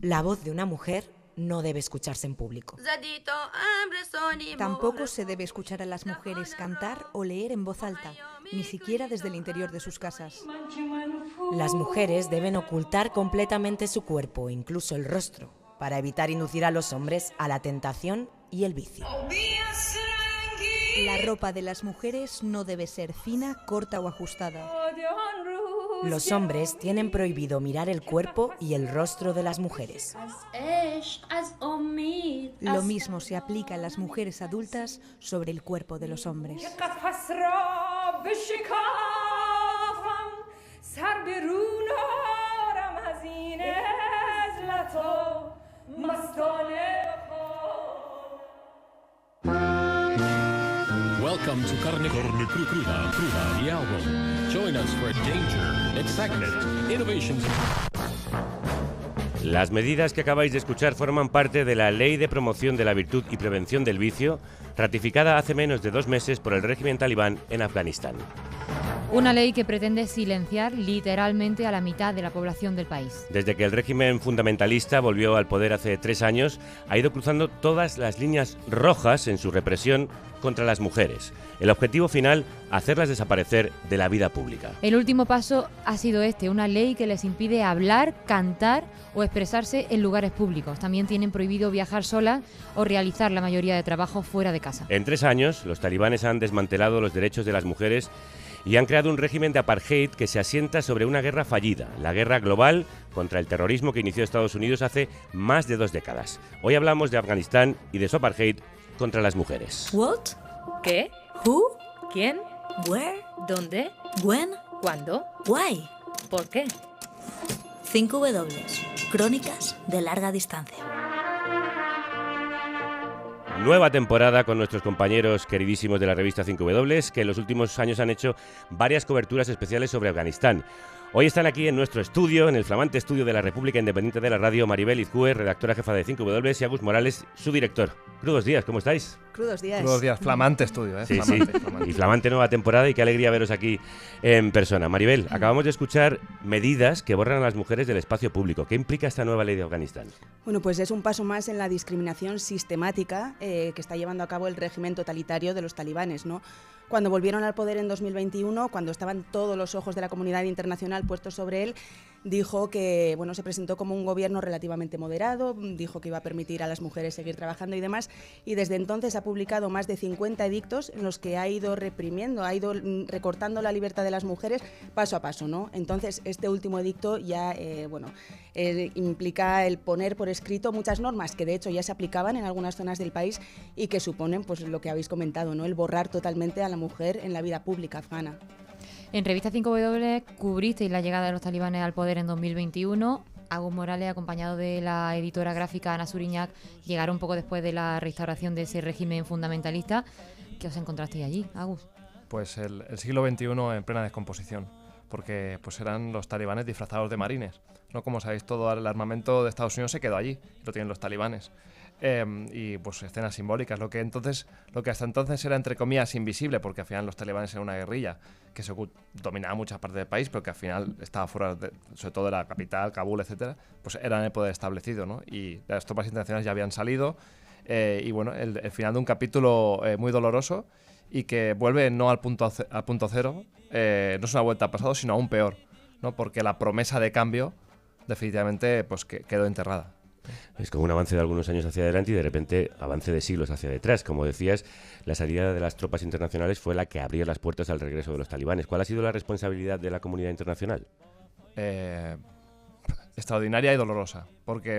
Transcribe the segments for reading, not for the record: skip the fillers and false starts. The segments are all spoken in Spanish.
La voz de una mujer no debe escucharse en público. Tampoco se debe escuchar a las mujeres cantar o leer en voz alta, ni siquiera desde el interior de sus casas. Las mujeres deben ocultar completamente su cuerpo, incluso el rostro, para evitar inducir a los hombres a la tentación y el vicio. La ropa de las mujeres no debe ser fina, corta o ajustada. Los hombres tienen prohibido mirar el cuerpo y el rostro de las mujeres. Lo mismo se aplica a las mujeres adultas sobre el cuerpo de los hombres. Welcome to Carne Cruda, the album. Join us for danger, excitement, innovations. Las medidas que acabáis de escuchar forman parte de la Ley de Promoción de la Virtud y Prevención del Vicio, ratificada hace menos de 2 meses por el régimen talibán en Afganistán. Una ley que pretende silenciar literalmente a la mitad de la población del país. Desde que el régimen fundamentalista volvió al poder hace 3 años, ha ido cruzando todas las líneas rojas en su represión contra las mujeres. El objetivo final, hacerlas desaparecer de la vida pública. El último paso ha sido una ley que les impide hablar, cantar o expresarse en lugares públicos. También tienen prohibido viajar solas o realizar la mayoría de trabajos fuera de casa. En 3 años, los talibanes han desmantelado los derechos de las mujeres y han creado un régimen de apartheid que se asienta sobre una guerra fallida, la guerra global contra el terrorismo que inició Estados Unidos hace más de 2 décadas. Hoy hablamos de Afganistán y de su apartheid contra las mujeres. What? ¿Qué? Who? ¿Quién? Where? ¿Dónde? When? ¿Cuándo? Why? ¿Por qué? 5W. Crónicas de larga distancia. Nueva temporada con nuestros compañeros queridísimos de la revista 5W, que en los últimos años han hecho varias coberturas especiales sobre Afganistán. Hoy están aquí en nuestro estudio, en el flamante estudio de la República Independiente de la Radio, Maribel Izcue, redactora jefa de 5W, y Agus Morales, su director. Crudos días, ¿cómo estáis? Crudos días. Crudos días, flamante estudio, ¿eh? Sí, flamante, sí. flamante. Y flamante nueva temporada y qué alegría veros aquí en persona. Maribel, acabamos de escuchar medidas que borran a las mujeres del espacio público. ¿Qué implica esta nueva ley de Afganistán? Bueno, pues es un paso más en la discriminación sistemática que está llevando a cabo el régimen totalitario de los talibanes, ¿no? Cuando volvieron al poder en 2021, cuando estaban todos los ojos de la comunidad internacional puestos sobre él, dijo que, se presentó como un gobierno relativamente moderado, dijo que iba a permitir a las mujeres seguir trabajando y demás, y desde entonces ha publicado más de 50 edictos en los que ha ido reprimiendo, ha ido recortando la libertad de las mujeres paso a paso, ¿no? Entonces, este último edicto ya, implica el poner por escrito muchas normas que de hecho ya se aplicaban en algunas zonas del país y que suponen, pues lo que habéis comentado, ¿no? El borrar totalmente a la mujer en la vida pública afgana. En Revista 5W cubristeis la llegada de los talibanes al poder en 2021. Agus Morales, acompañado de la editora gráfica Ana Suriñac, llegaron un poco después de la restauración de ese régimen fundamentalista. ¿Qué os encontrasteis allí, Agus? Pues el siglo XXI en plena descomposición, porque pues eran los talibanes disfrazados de marines. No, como sabéis, todo el armamento de Estados Unidos se quedó allí, lo tienen los talibanes. Y pues escenas simbólicas, lo que hasta entonces era entre comillas invisible, porque al final los talibanes eran una guerrilla que dominaba mucha parte del país, pero que al final estaba fuera, sobre todo de la capital, Kabul, etcétera, pues eran el poder establecido, ¿no? Y las tropas internacionales ya habían salido, y bueno, el final de un capítulo muy doloroso y que vuelve no al punto cero, no es una vuelta al pasado, sino aún peor, ¿no? Porque la promesa de cambio definitivamente pues quedó enterrada. Es como un avance de algunos años hacia adelante y de repente avance de siglos hacia detrás. Como decías, la salida de las tropas internacionales fue la que abrió las puertas al regreso de los talibanes. ¿Cuál ha sido la responsabilidad de la comunidad internacional? Extraordinaria y dolorosa, porque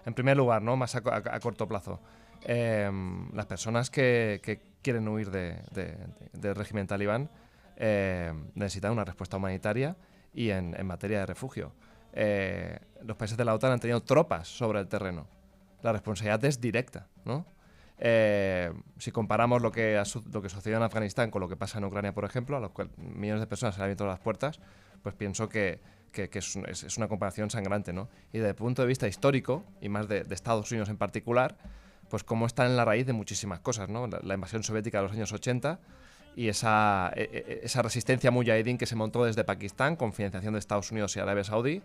en primer lugar, ¿no? Más a corto plazo, las personas que quieren huir del régimen talibán necesitan una respuesta humanitaria y en materia de refugio. Los países de la OTAN han tenido tropas sobre el terreno. La responsabilidad es directa, ¿no? Si comparamos lo que sucedió en Afganistán con lo que pasa en Ucrania, por ejemplo, a los cuales millones de personas se han abierto las puertas, pues pienso que es una comparación sangrante, ¿no? Y desde el punto de vista histórico, y más de Estados Unidos en particular, pues cómo están en la raíz de muchísimas cosas, ¿no? La invasión soviética de los años 80 y esa resistencia mujahidín que se montó desde Pakistán con financiación de Estados Unidos y Arabia Saudí,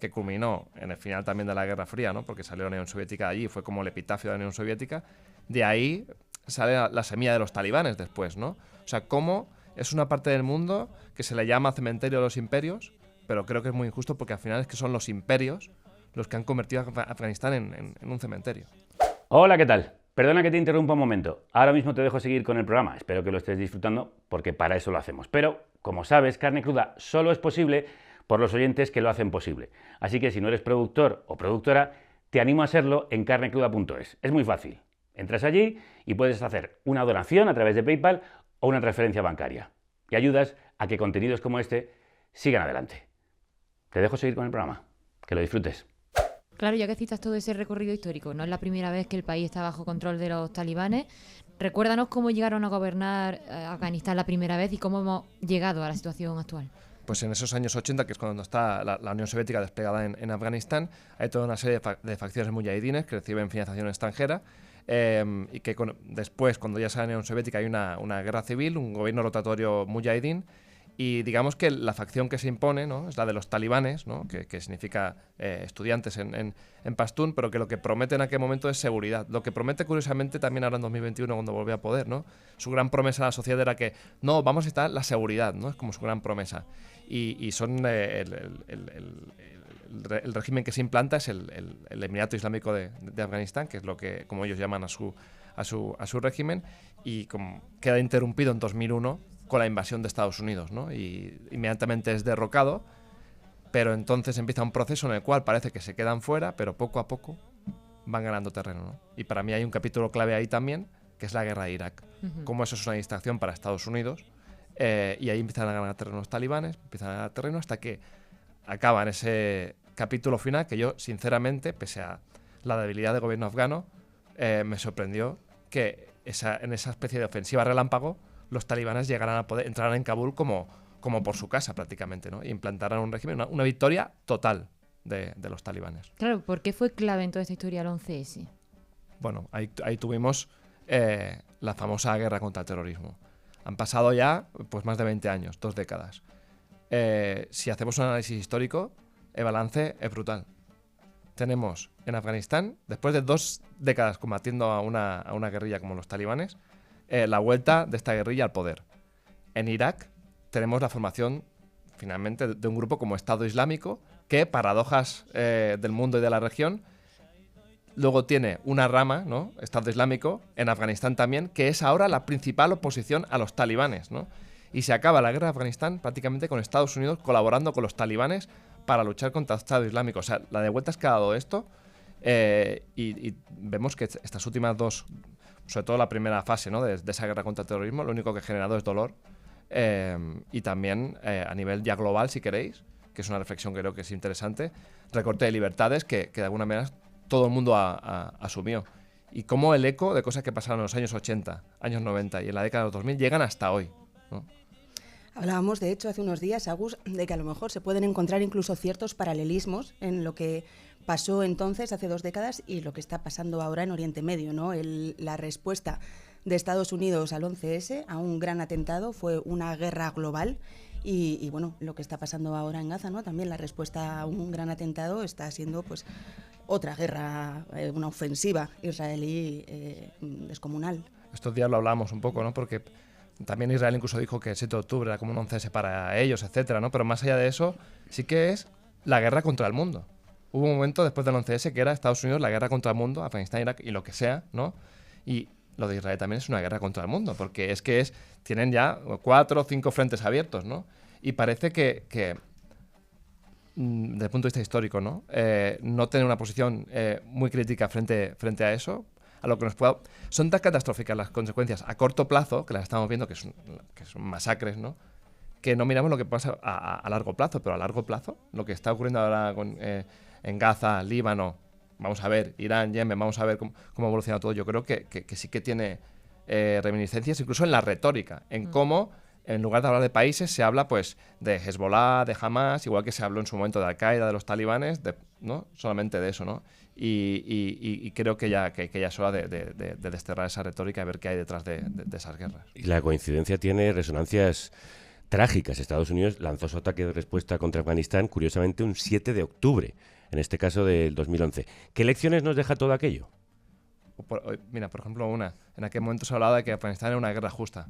que culminó en el final también de la Guerra Fría, ¿no? Porque salió la Unión Soviética de allí, fue como el epitafio de la Unión Soviética. De ahí sale la semilla de los talibanes después, ¿no? O sea, cómo es una parte del mundo que se le llama cementerio de los imperios, pero creo que es muy injusto porque al final es que son los imperios los que han convertido a Afganistán en un cementerio. Hola, ¿qué tal? Perdona que te interrumpa un momento. Ahora mismo te dejo seguir con el programa. Espero que lo estés disfrutando porque para eso lo hacemos. Pero, como sabes, Carne Cruda solo es posible por los oyentes que lo hacen posible. Así que si no eres productor o productora, te animo a serlo en carnecruda.es. Es muy fácil. Entras allí y puedes hacer una donación a través de PayPal o una transferencia bancaria. Y ayudas a que contenidos como este sigan adelante. Te dejo seguir con el programa. Que lo disfrutes. Claro, ya que citas todo ese recorrido histórico, no es la primera vez que el país está bajo control de los talibanes. Recuérdanos cómo llegaron a gobernar Afganistán la primera vez y cómo hemos llegado a la situación actual. Pues en esos años 80, que es cuando está la Unión Soviética desplegada en Afganistán, hay toda una serie de facciones mujahidines que reciben financiación extranjera y que después, cuando ya sale la Unión Soviética, hay una guerra civil, un gobierno rotatorio mujahidín. Y digamos que la facción que se impone, ¿no?, es la de los talibanes, ¿no?, que significa estudiantes en pastún, pero que lo que promete en aquel momento es seguridad. Lo que promete, curiosamente, también ahora en 2021, cuando volvió a poder, ¿no? Su gran promesa a la sociedad era que, no, vamos a estar la seguridad, ¿no? Es como su gran promesa. Y son el régimen que se implanta es el Emirato Islámico de Afganistán, que es lo que, como ellos llaman a su régimen, y como queda interrumpido en 2001 con la invasión de Estados Unidos, ¿no? Y inmediatamente es derrocado, pero entonces empieza un proceso en el cual parece que se quedan fuera, pero poco a poco van ganando terreno, ¿no? Y para mí hay un capítulo clave ahí también, que es la guerra de Irak. Cómo eso es una distracción para Estados Unidos, y ahí empiezan a ganar terreno los talibanes, empiezan a ganar terreno hasta que acaba en ese capítulo final que yo, sinceramente, pese a la debilidad del gobierno afgano, me sorprendió que en esa especie de ofensiva relámpago los talibanes llegaran a poder entrar en Kabul como por su casa prácticamente, ¿no? E implantaran un régimen, una victoria total de los talibanes. Claro, ¿por qué fue clave en toda esta historia el 11S? Bueno, ahí tuvimos la famosa guerra contra el terrorismo. Han pasado ya pues más de 20 años, 2 décadas. Si hacemos un análisis histórico, el balance es brutal. Tenemos en Afganistán, después de 2 décadas combatiendo a una guerrilla como los talibanes, la vuelta de esta guerrilla al poder. En Irak tenemos la formación, finalmente, de un grupo como Estado Islámico, que, paradojas del mundo y de la región, luego tiene una rama, ¿no?, Estado Islámico, en Afganistán también, que es ahora la principal oposición a los talibanes, ¿no? Y se acaba la guerra de Afganistán prácticamente con Estados Unidos colaborando con los talibanes para luchar contra el Estado Islámico. O sea, la de vueltas que ha dado esto, y vemos que estas últimas 2, sobre todo la primera fase, ¿no?, de esa guerra contra el terrorismo, lo único que ha generado es dolor. Y también a nivel ya global, si queréis, que es una reflexión que creo que es interesante, recorte de libertades que de alguna manera todo el mundo asumió. Y cómo el eco de cosas que pasaron en los años 80, años 90 y en la década de los 2000 llegan hasta hoy, ¿no? Hablábamos, de hecho, hace unos días, Agus, de que a lo mejor se pueden encontrar incluso ciertos paralelismos en lo que pasó entonces, hace 2 décadas, y lo que está pasando ahora en Oriente Medio, ¿no? La respuesta de Estados Unidos al 11S, a un gran atentado, fue una guerra global. Y bueno, lo que está pasando ahora en Gaza, ¿no? También la respuesta a un gran atentado está siendo pues otra guerra, una ofensiva israelí descomunal. Estos días lo hablamos un poco, ¿no? Porque también Israel incluso dijo que el 7 de octubre era como un 11S para ellos, etcétera, ¿no? Pero más allá de eso, sí que es la guerra contra el mundo. Hubo un momento después del 11S que era Estados Unidos la guerra contra el mundo, Afganistán, Irak y lo que sea, ¿no? Y lo de Israel también es una guerra contra el mundo, porque tienen ya 4 o 5 frentes abiertos, ¿no? Y parece que desde el punto de vista histórico, ¿no? No tener una posición muy crítica frente a eso, a lo que nos pueda... Son tan catastróficas las consecuencias a corto plazo, que las estamos viendo, que son masacres, ¿no?, que no miramos lo que pasa a largo plazo, pero a largo plazo, lo que está ocurriendo ahora en Gaza, Líbano, vamos a ver, Irán, Yemen, vamos a ver cómo evoluciona todo. Yo creo que sí que tiene reminiscencias, incluso en la retórica, en cómo, en lugar de hablar de países, se habla pues de Hezbollah, de Hamas, igual que se habló en su momento de Al-Qaeda, de los talibanes, ¿no? Solamente de eso, ¿no? Y creo que ya es hora de desterrar esa retórica y ver qué hay detrás de esas guerras. Y la coincidencia tiene resonancias trágicas. Estados Unidos lanzó su ataque de respuesta contra Afganistán, curiosamente, un 7 de octubre, en este caso del 2011. ¿Qué lecciones nos deja todo aquello? Mira, por ejemplo, en aquel momento se hablaba de que Afganistán era una guerra justa.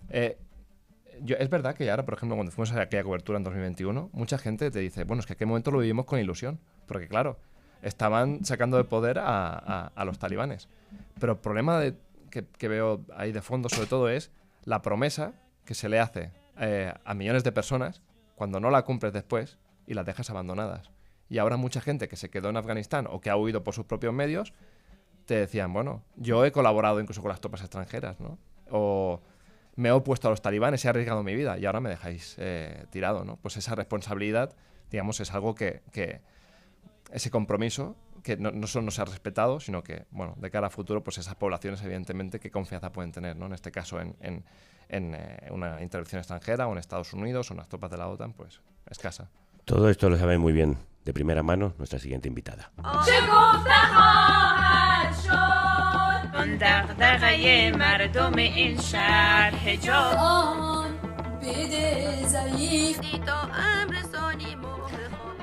Es verdad que ahora, por ejemplo, cuando fuimos a aquella cobertura en 2021, mucha gente te dice, bueno, es que aquel momento lo vivimos con ilusión, porque claro, estaban sacando de poder a los talibanes. Pero el problema que veo ahí de fondo, sobre todo, es la promesa que se le hace a millones de personas cuando no la cumples después y las dejas abandonadas. Y ahora mucha gente que se quedó en Afganistán o que ha huido por sus propios medios, te decían, bueno, yo he colaborado incluso con las tropas extranjeras, ¿no? O me he opuesto a los talibanes, he arriesgado mi vida y ahora me dejáis tirado, ¿no? Pues esa responsabilidad, digamos, es algo que ese compromiso que no solo no se ha respetado, sino que, bueno, de cara a futuro, pues esas poblaciones, evidentemente, qué confianza pueden tener, ¿no? En este caso, en una intervención extranjera o en Estados Unidos o en las tropas de la OTAN, pues escasa. Todo esto lo sabe muy bien, de primera mano, nuestra siguiente invitada.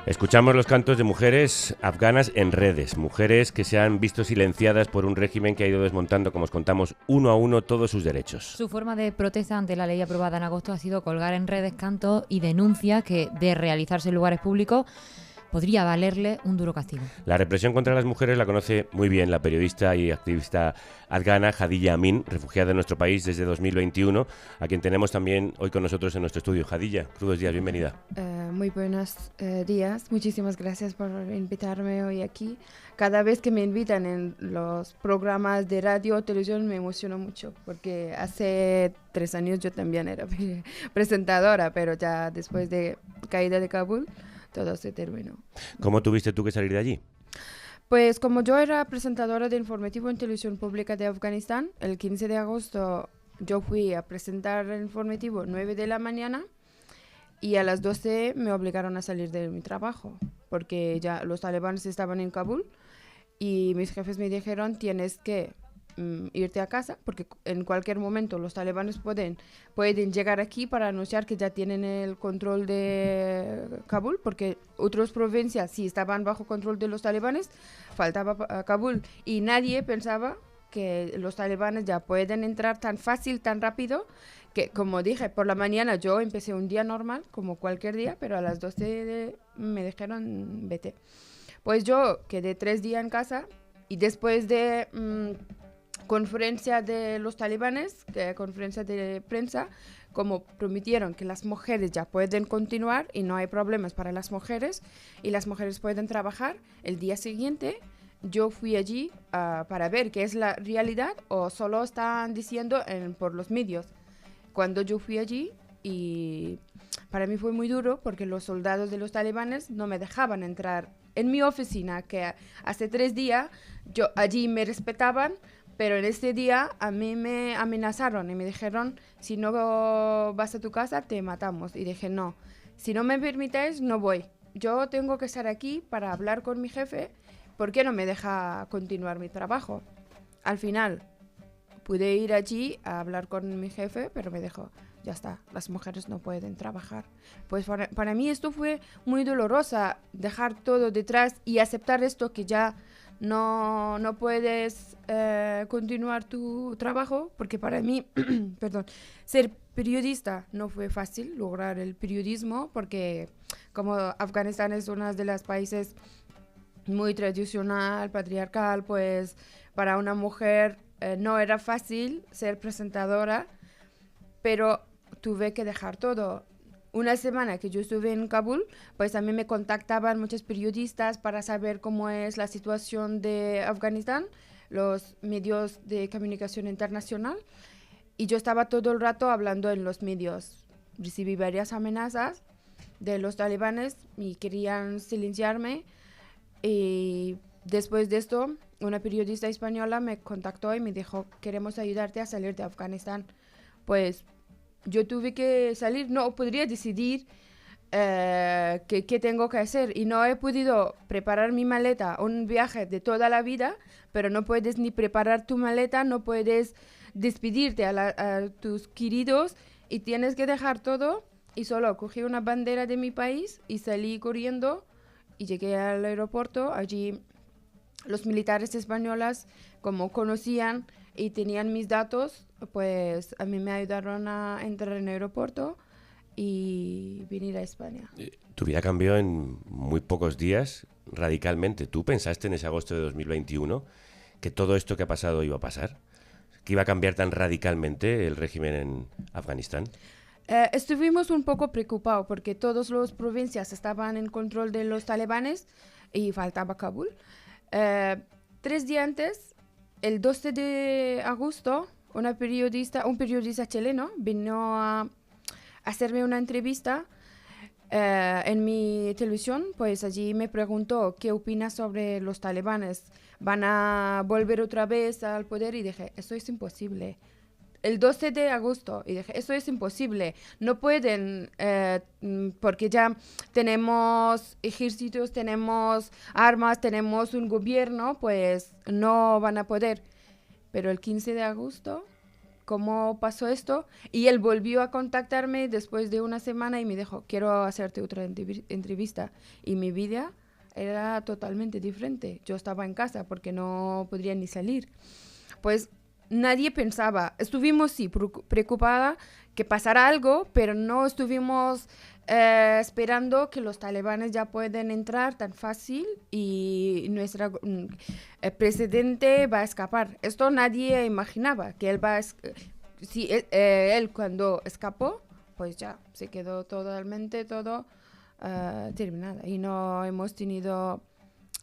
Escuchamos los cantos de mujeres afganas en redes, mujeres que se han visto silenciadas por un régimen que ha ido desmontando, como os contamos, uno a uno todos sus derechos. Su forma de protesta ante la ley aprobada en agosto ha sido colgar en redes cantos y denuncias que, de realizarse en lugares públicos, podría valerle un duro castigo. La represión contra las mujeres la conoce muy bien la periodista y activista afgana Hadilla Amin, refugiada en nuestro país desde 2021, a quien tenemos también hoy con nosotros en nuestro estudio. Hadilla, crudos días, bienvenida. Muy buenos días, muchísimas gracias por invitarme hoy aquí. Cada vez que me invitan en los programas de radio o televisión me emociono mucho, porque hace 3 años yo también era presentadora, pero ya después de caída de Kabul, todo se terminó. ¿Cómo tuviste tú que salir de allí? Pues como yo era presentadora de informativo en televisión pública de Afganistán, el 15 de agosto yo fui a presentar el informativo 9 de la mañana y a las 12 me obligaron a salir de mi trabajo porque ya los talibanes estaban en Kabul y mis jefes me dijeron tienes que irte a casa porque en cualquier momento los talibanes pueden llegar aquí para anunciar que ya tienen el control de Kabul, porque otras provincias sí estaban bajo control de los talibanes, faltaba Kabul y nadie pensaba que los talibanes ya pueden entrar tan fácil, tan rápido, que como dije, por la mañana yo empecé un día normal, como cualquier día, pero a las 12 me dijeron vete. Pues yo quedé 3 días en casa y después de conferencia de los talibanes, conferencia de prensa, como prometieron que las mujeres ya pueden continuar y no hay problemas para las mujeres y las mujeres pueden trabajar, el día siguiente yo fui allí para ver qué es la realidad o solo están diciendo por los medios. Cuando yo fui allí y para mí fue muy duro porque los soldados de los talibanes no me dejaban entrar en mi oficina, que hace 3 días allí me respetaban, pero en este día a mí me amenazaron y me dijeron, si no vas a tu casa, te matamos. Y dije, no, si no me permitéis, no voy. Yo tengo que estar aquí para hablar con mi jefe, ¿por qué no me deja continuar mi trabajo? Al final, pude ir allí a hablar con mi jefe, pero me dijo, ya está, las mujeres no pueden trabajar. Pues para mí esto fue muy doloroso, dejar todo detrás y aceptar esto que ya no puedes continuar tu trabajo, porque para mí, ser periodista no fue fácil lograr el periodismo, porque como Afganistán es uno de los países muy tradicional, patriarcal, pues para una mujer no era fácil ser presentadora, pero tuve que dejar todo. Una semana que yo estuve en Kabul, pues a mí me contactaban muchos periodistas para saber cómo es la situación de Afganistán, los medios de comunicación internacional, y yo estaba todo el rato hablando en los medios. Recibí varias amenazas de los talibanes y querían silenciarme, y después de esto, una periodista española me contactó y me dijo, queremos ayudarte a salir de Afganistán. Pues yo tuve que salir, no podría decidir qué tengo que hacer y no he podido preparar mi maleta, un viaje de toda la vida, pero no puedes ni preparar tu maleta, no puedes despedirte a tus queridos y tienes que dejar todo. Y solo cogí una bandera de mi país y salí corriendo y llegué al aeropuerto. Allí los militares españoles, como conocían y tenían mis datos, pues a mí me ayudaron a entrar en el aeropuerto y venir a España. Tu vida cambió en muy pocos días, radicalmente. ¿Tú pensaste en ese agosto de 2021 que todo esto que ha pasado iba a pasar? ¿Que iba a cambiar tan radicalmente el régimen en Afganistán? Estuvimos un poco preocupados porque todas las provincias estaban en control de los talibanes y faltaba Kabul. 3 días antes, el 12 de agosto, un periodista chileno vino a hacerme una entrevista en mi televisión. Pues allí me preguntó qué opinas sobre los talibanes. ¿Van a volver otra vez al poder? Y dije, eso es imposible. El 12 de agosto, y dije, eso es imposible, no pueden, porque ya tenemos ejércitos, tenemos armas, tenemos un gobierno, pues no van a poder. Pero el 15 de agosto, ¿cómo pasó esto? Y él volvió a contactarme después de una semana y me dijo, quiero hacerte otra entrevista. Y mi vida era totalmente diferente. Yo estaba en casa porque no podría ni salir. Pues nadie pensaba, estuvimos sí preocupada que pasara algo, pero no estuvimos esperando que los talibanes ya pueden entrar tan fácil y nuestro presidente va a escapar. Esto nadie imaginaba, que él va a él cuando escapó, pues ya se quedó totalmente todo terminado y no hemos tenido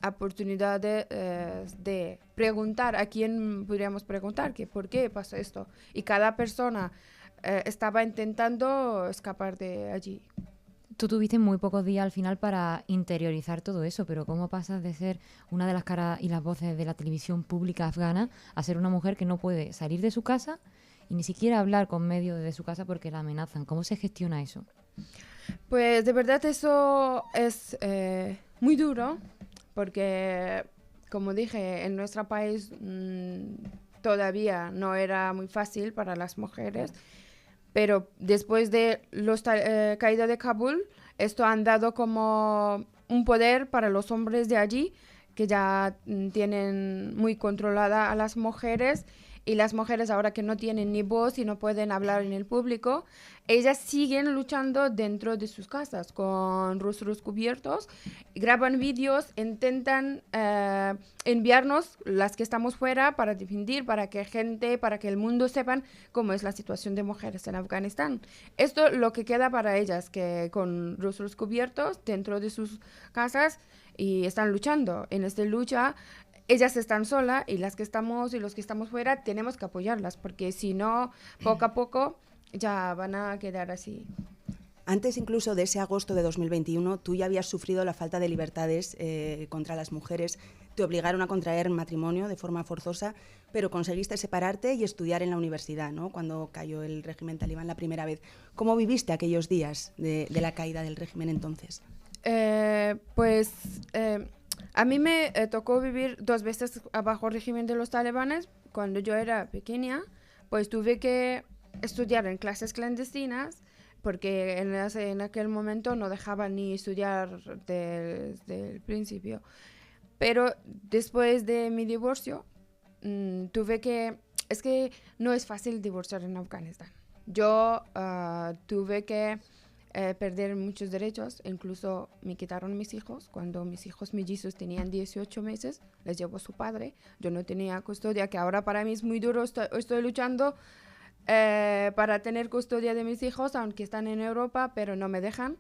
oportunidad de preguntar a quién podríamos preguntar que por qué pasó esto, y cada persona estaba intentando escapar de allí. Tú tuviste muy pocos días al final para interiorizar todo eso, pero ¿cómo pasas de ser una de las caras y las voces de la televisión pública afgana a ser una mujer que no puede salir de su casa y ni siquiera hablar con medios de su casa porque la amenazan? ¿Cómo se gestiona eso? Pues de verdad eso es muy duro, porque, como dije, en nuestro país todavía no era muy fácil para las mujeres, pero después de la caída de Kabul, esto han dado como un poder para los hombres de allí, que ya tienen muy controlada a las mujeres, y las mujeres ahora que no tienen ni voz y no pueden hablar en el público, ellas siguen luchando dentro de sus casas con rostros cubiertos, graban vídeos, intentan enviarnos las que estamos fuera para difundir, para que el mundo sepan cómo es la situación de mujeres en Afganistán. Esto lo que queda para ellas, que con rostros cubiertos dentro de sus casas y están luchando. En esta lucha ellas están solas y las que estamos y los que estamos fuera tenemos que apoyarlas, porque si no, poco a poco ya van a quedar así. Antes incluso de ese agosto de 2021, tú ya habías sufrido la falta de libertades contra las mujeres. Te obligaron a contraer matrimonio de forma forzosa, pero conseguiste separarte y estudiar en la universidad, ¿no? Cuando cayó el régimen talibán la primera vez. ¿Cómo viviste aquellos días de la caída del régimen entonces? A mí me tocó vivir 2 veces bajo el régimen de los talibanes. Cuando yo era pequeña, pues tuve que estudiar en clases clandestinas, porque en aquel momento no dejaban ni estudiar desde el principio. Pero después de mi divorcio, es que no es fácil divorciar en Afganistán. Yo tuve que perder muchos derechos, incluso me quitaron mis hijos. Cuando mis hijos mellizos tenían 18 meses, les llevó su padre. Yo no tenía custodia, que ahora para mí es muy duro. Estoy luchando para tener custodia de mis hijos, aunque están en Europa, pero no me dejan.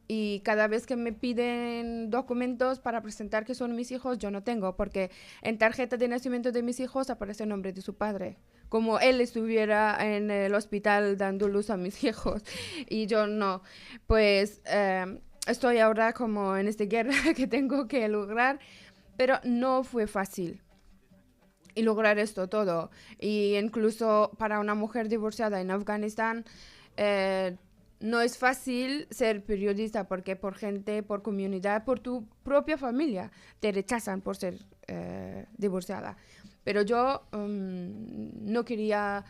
Y cada vez que me piden documentos para presentar que son mis hijos, yo no tengo, porque en tarjeta de nacimiento de mis hijos aparece el nombre de su padre, como él estuviera en el hospital dando luz a mis hijos, y yo no. Pues estoy ahora como en esta guerra que tengo que lograr, pero no fue fácil y lograr esto todo. Y incluso para una mujer divorciada en Afganistán, no es fácil ser periodista, porque por gente, por comunidad, por tu propia familia, te rechazan por ser divorciada. Pero yo no quería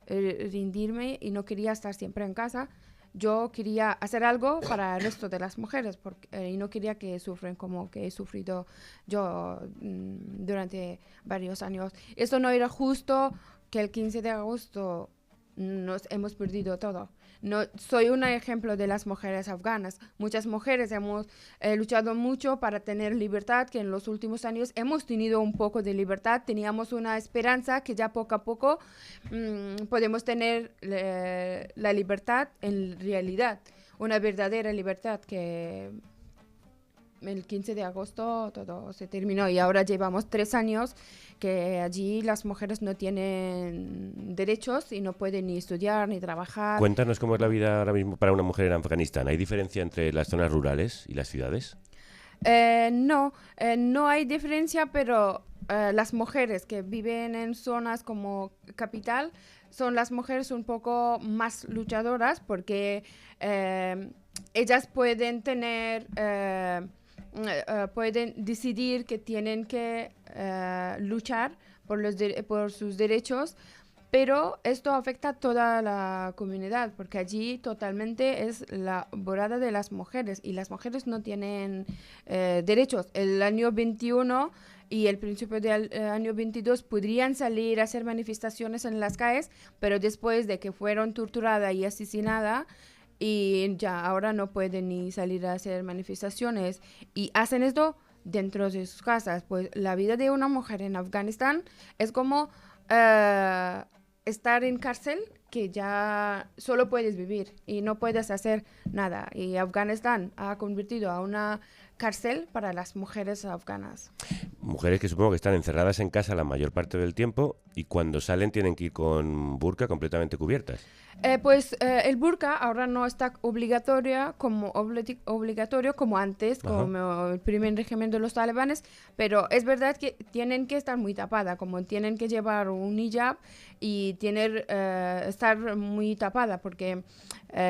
rendirme y no quería estar siempre en casa. Yo quería hacer algo para el resto de las mujeres y no quería que sufren como que he sufrido yo durante varios años. Eso no era justo, que el 15 de agosto nos hemos perdido todo. No, soy un ejemplo de las mujeres afganas. Muchas mujeres hemos luchado mucho para tener libertad, que en los últimos años hemos tenido un poco de libertad. Teníamos una esperanza que ya poco a poco podemos tener la libertad en realidad. Una verdadera libertad que el 15 de agosto todo se terminó y ahora llevamos 3 años que allí las mujeres no tienen derechos y no pueden ni estudiar ni trabajar. Cuéntanos cómo es la vida ahora mismo para una mujer en Afganistán. ¿Hay diferencia entre las zonas rurales y las ciudades? No hay diferencia, pero las mujeres que viven en zonas como capital son las mujeres un poco más luchadoras porque ellas pueden tener... pueden decidir que tienen que luchar por sus derechos, pero esto afecta a toda la comunidad, porque allí totalmente es la morada de las mujeres y las mujeres no tienen derechos. El año 21 y el principio del año 22 podrían salir a hacer manifestaciones en las calles, pero después de que fueron torturadas y asesinadas, y ya ahora no pueden ni salir a hacer manifestaciones y hacen esto dentro de sus casas. Pues la vida de una mujer en Afganistán es como estar en cárcel, que ya solo puedes vivir y no puedes hacer nada. Y Afganistán ha convertido a una cárcel para las mujeres afganas. Mujeres que supongo que están encerradas en casa la mayor parte del tiempo y cuando salen tienen que ir con burka completamente cubiertas. El burka ahora no está obligatorio como antes, como el primer régimen de los talibanes, pero es verdad que tienen que estar muy tapada, como tienen que llevar un hijab y estar muy tapada, porque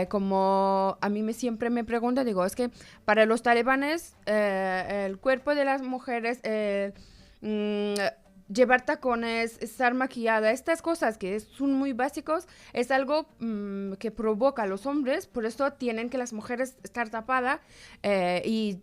como a mí siempre me preguntan, digo, es que para los talibanes el cuerpo de las mujeres, llevar tacones, estar maquillada, estas cosas que son muy básicos, es algo que provoca a los hombres, por eso tienen que las mujeres estar tapadas y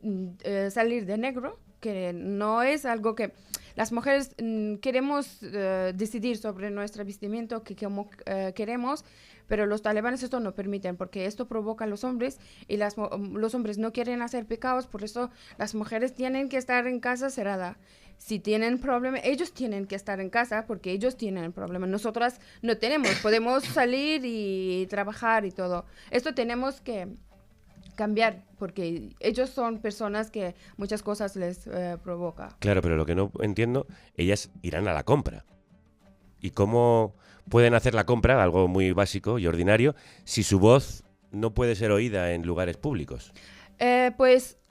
salir de negro, que no es algo que las mujeres queremos decidir sobre nuestro vestimenta que como queremos, pero los talibanes esto no permiten, porque esto provoca a los hombres y los hombres no quieren hacer pecados, por eso las mujeres tienen que estar en casa cerrada. Si tienen problema, ellos tienen que estar en casa porque ellos tienen el problema. Nosotras no tenemos, podemos salir y trabajar y todo. Esto tenemos que cambiar porque ellos son personas que muchas cosas les provoca. Claro, pero lo que no entiendo, ellas irán a la compra. ¿Y cómo pueden hacer la compra, algo muy básico y ordinario, si su voz no puede ser oída en lugares públicos?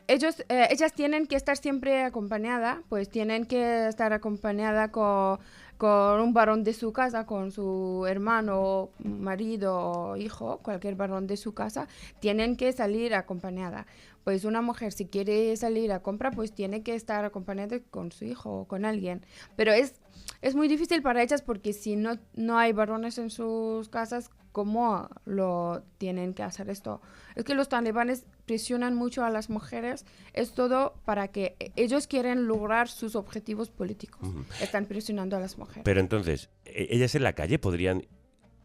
Ellas tienen que estar siempre acompañadas, pues tienen que estar acompañadas con un varón de su casa, con su hermano, marido o hijo, cualquier varón de su casa, tienen que salir acompañada. Pues una mujer si quiere salir a comprar, pues tiene que estar acompañada con su hijo o con alguien. Pero es muy difícil para ellas porque si no hay varones en sus casas, ¿cómo lo tienen que hacer esto? Es que los talibanes presionan mucho a las mujeres, es todo para que ellos quieren lograr sus objetivos políticos. Están presionando a las mujeres. Pero entonces, ¿ellas en la calle podrían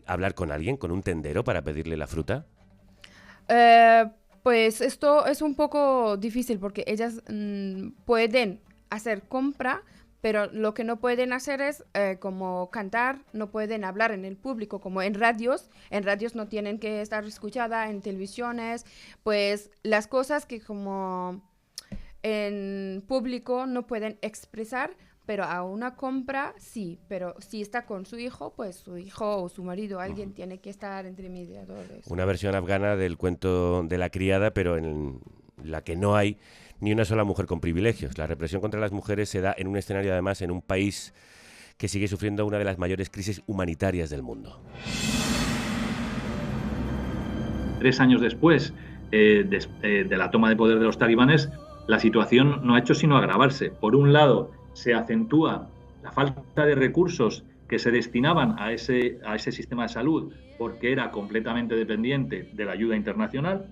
hablar con alguien, con un tendero para pedirle la fruta? Pues esto es un poco difícil porque ellas pueden hacer compra, pero lo que no pueden hacer es como cantar, no pueden hablar en el público, como en radios no tienen que estar escuchadas, en televisiones, pues las cosas que como en público no pueden expresar, pero a una compra sí, pero si está con su hijo, pues su hijo o su marido, alguien tiene que estar entre mediadores. Una versión afgana del cuento de la criada, pero en la que no hay ni una sola mujer con privilegios. La represión contra las mujeres se da en un escenario, además, en un país que sigue sufriendo una de las mayores crisis humanitarias del mundo. 3 años después de la toma de poder de los talibanes, la situación no ha hecho sino agravarse. Por un lado, se acentúa la falta de recursos que se destinaban a ese sistema de salud porque era completamente dependiente de la ayuda internacional.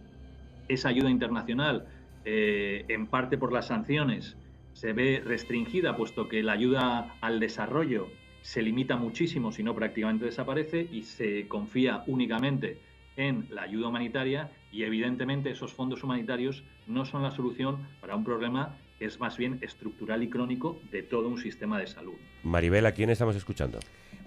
Esa ayuda internacional, en parte por las sanciones, se ve restringida, puesto que la ayuda al desarrollo se limita muchísimo, si no prácticamente desaparece, y se confía únicamente en la ayuda humanitaria, y evidentemente esos fondos humanitarios no son la solución para un problema que es más bien estructural y crónico de todo un sistema de salud. Maribel, ¿a quién estamos escuchando?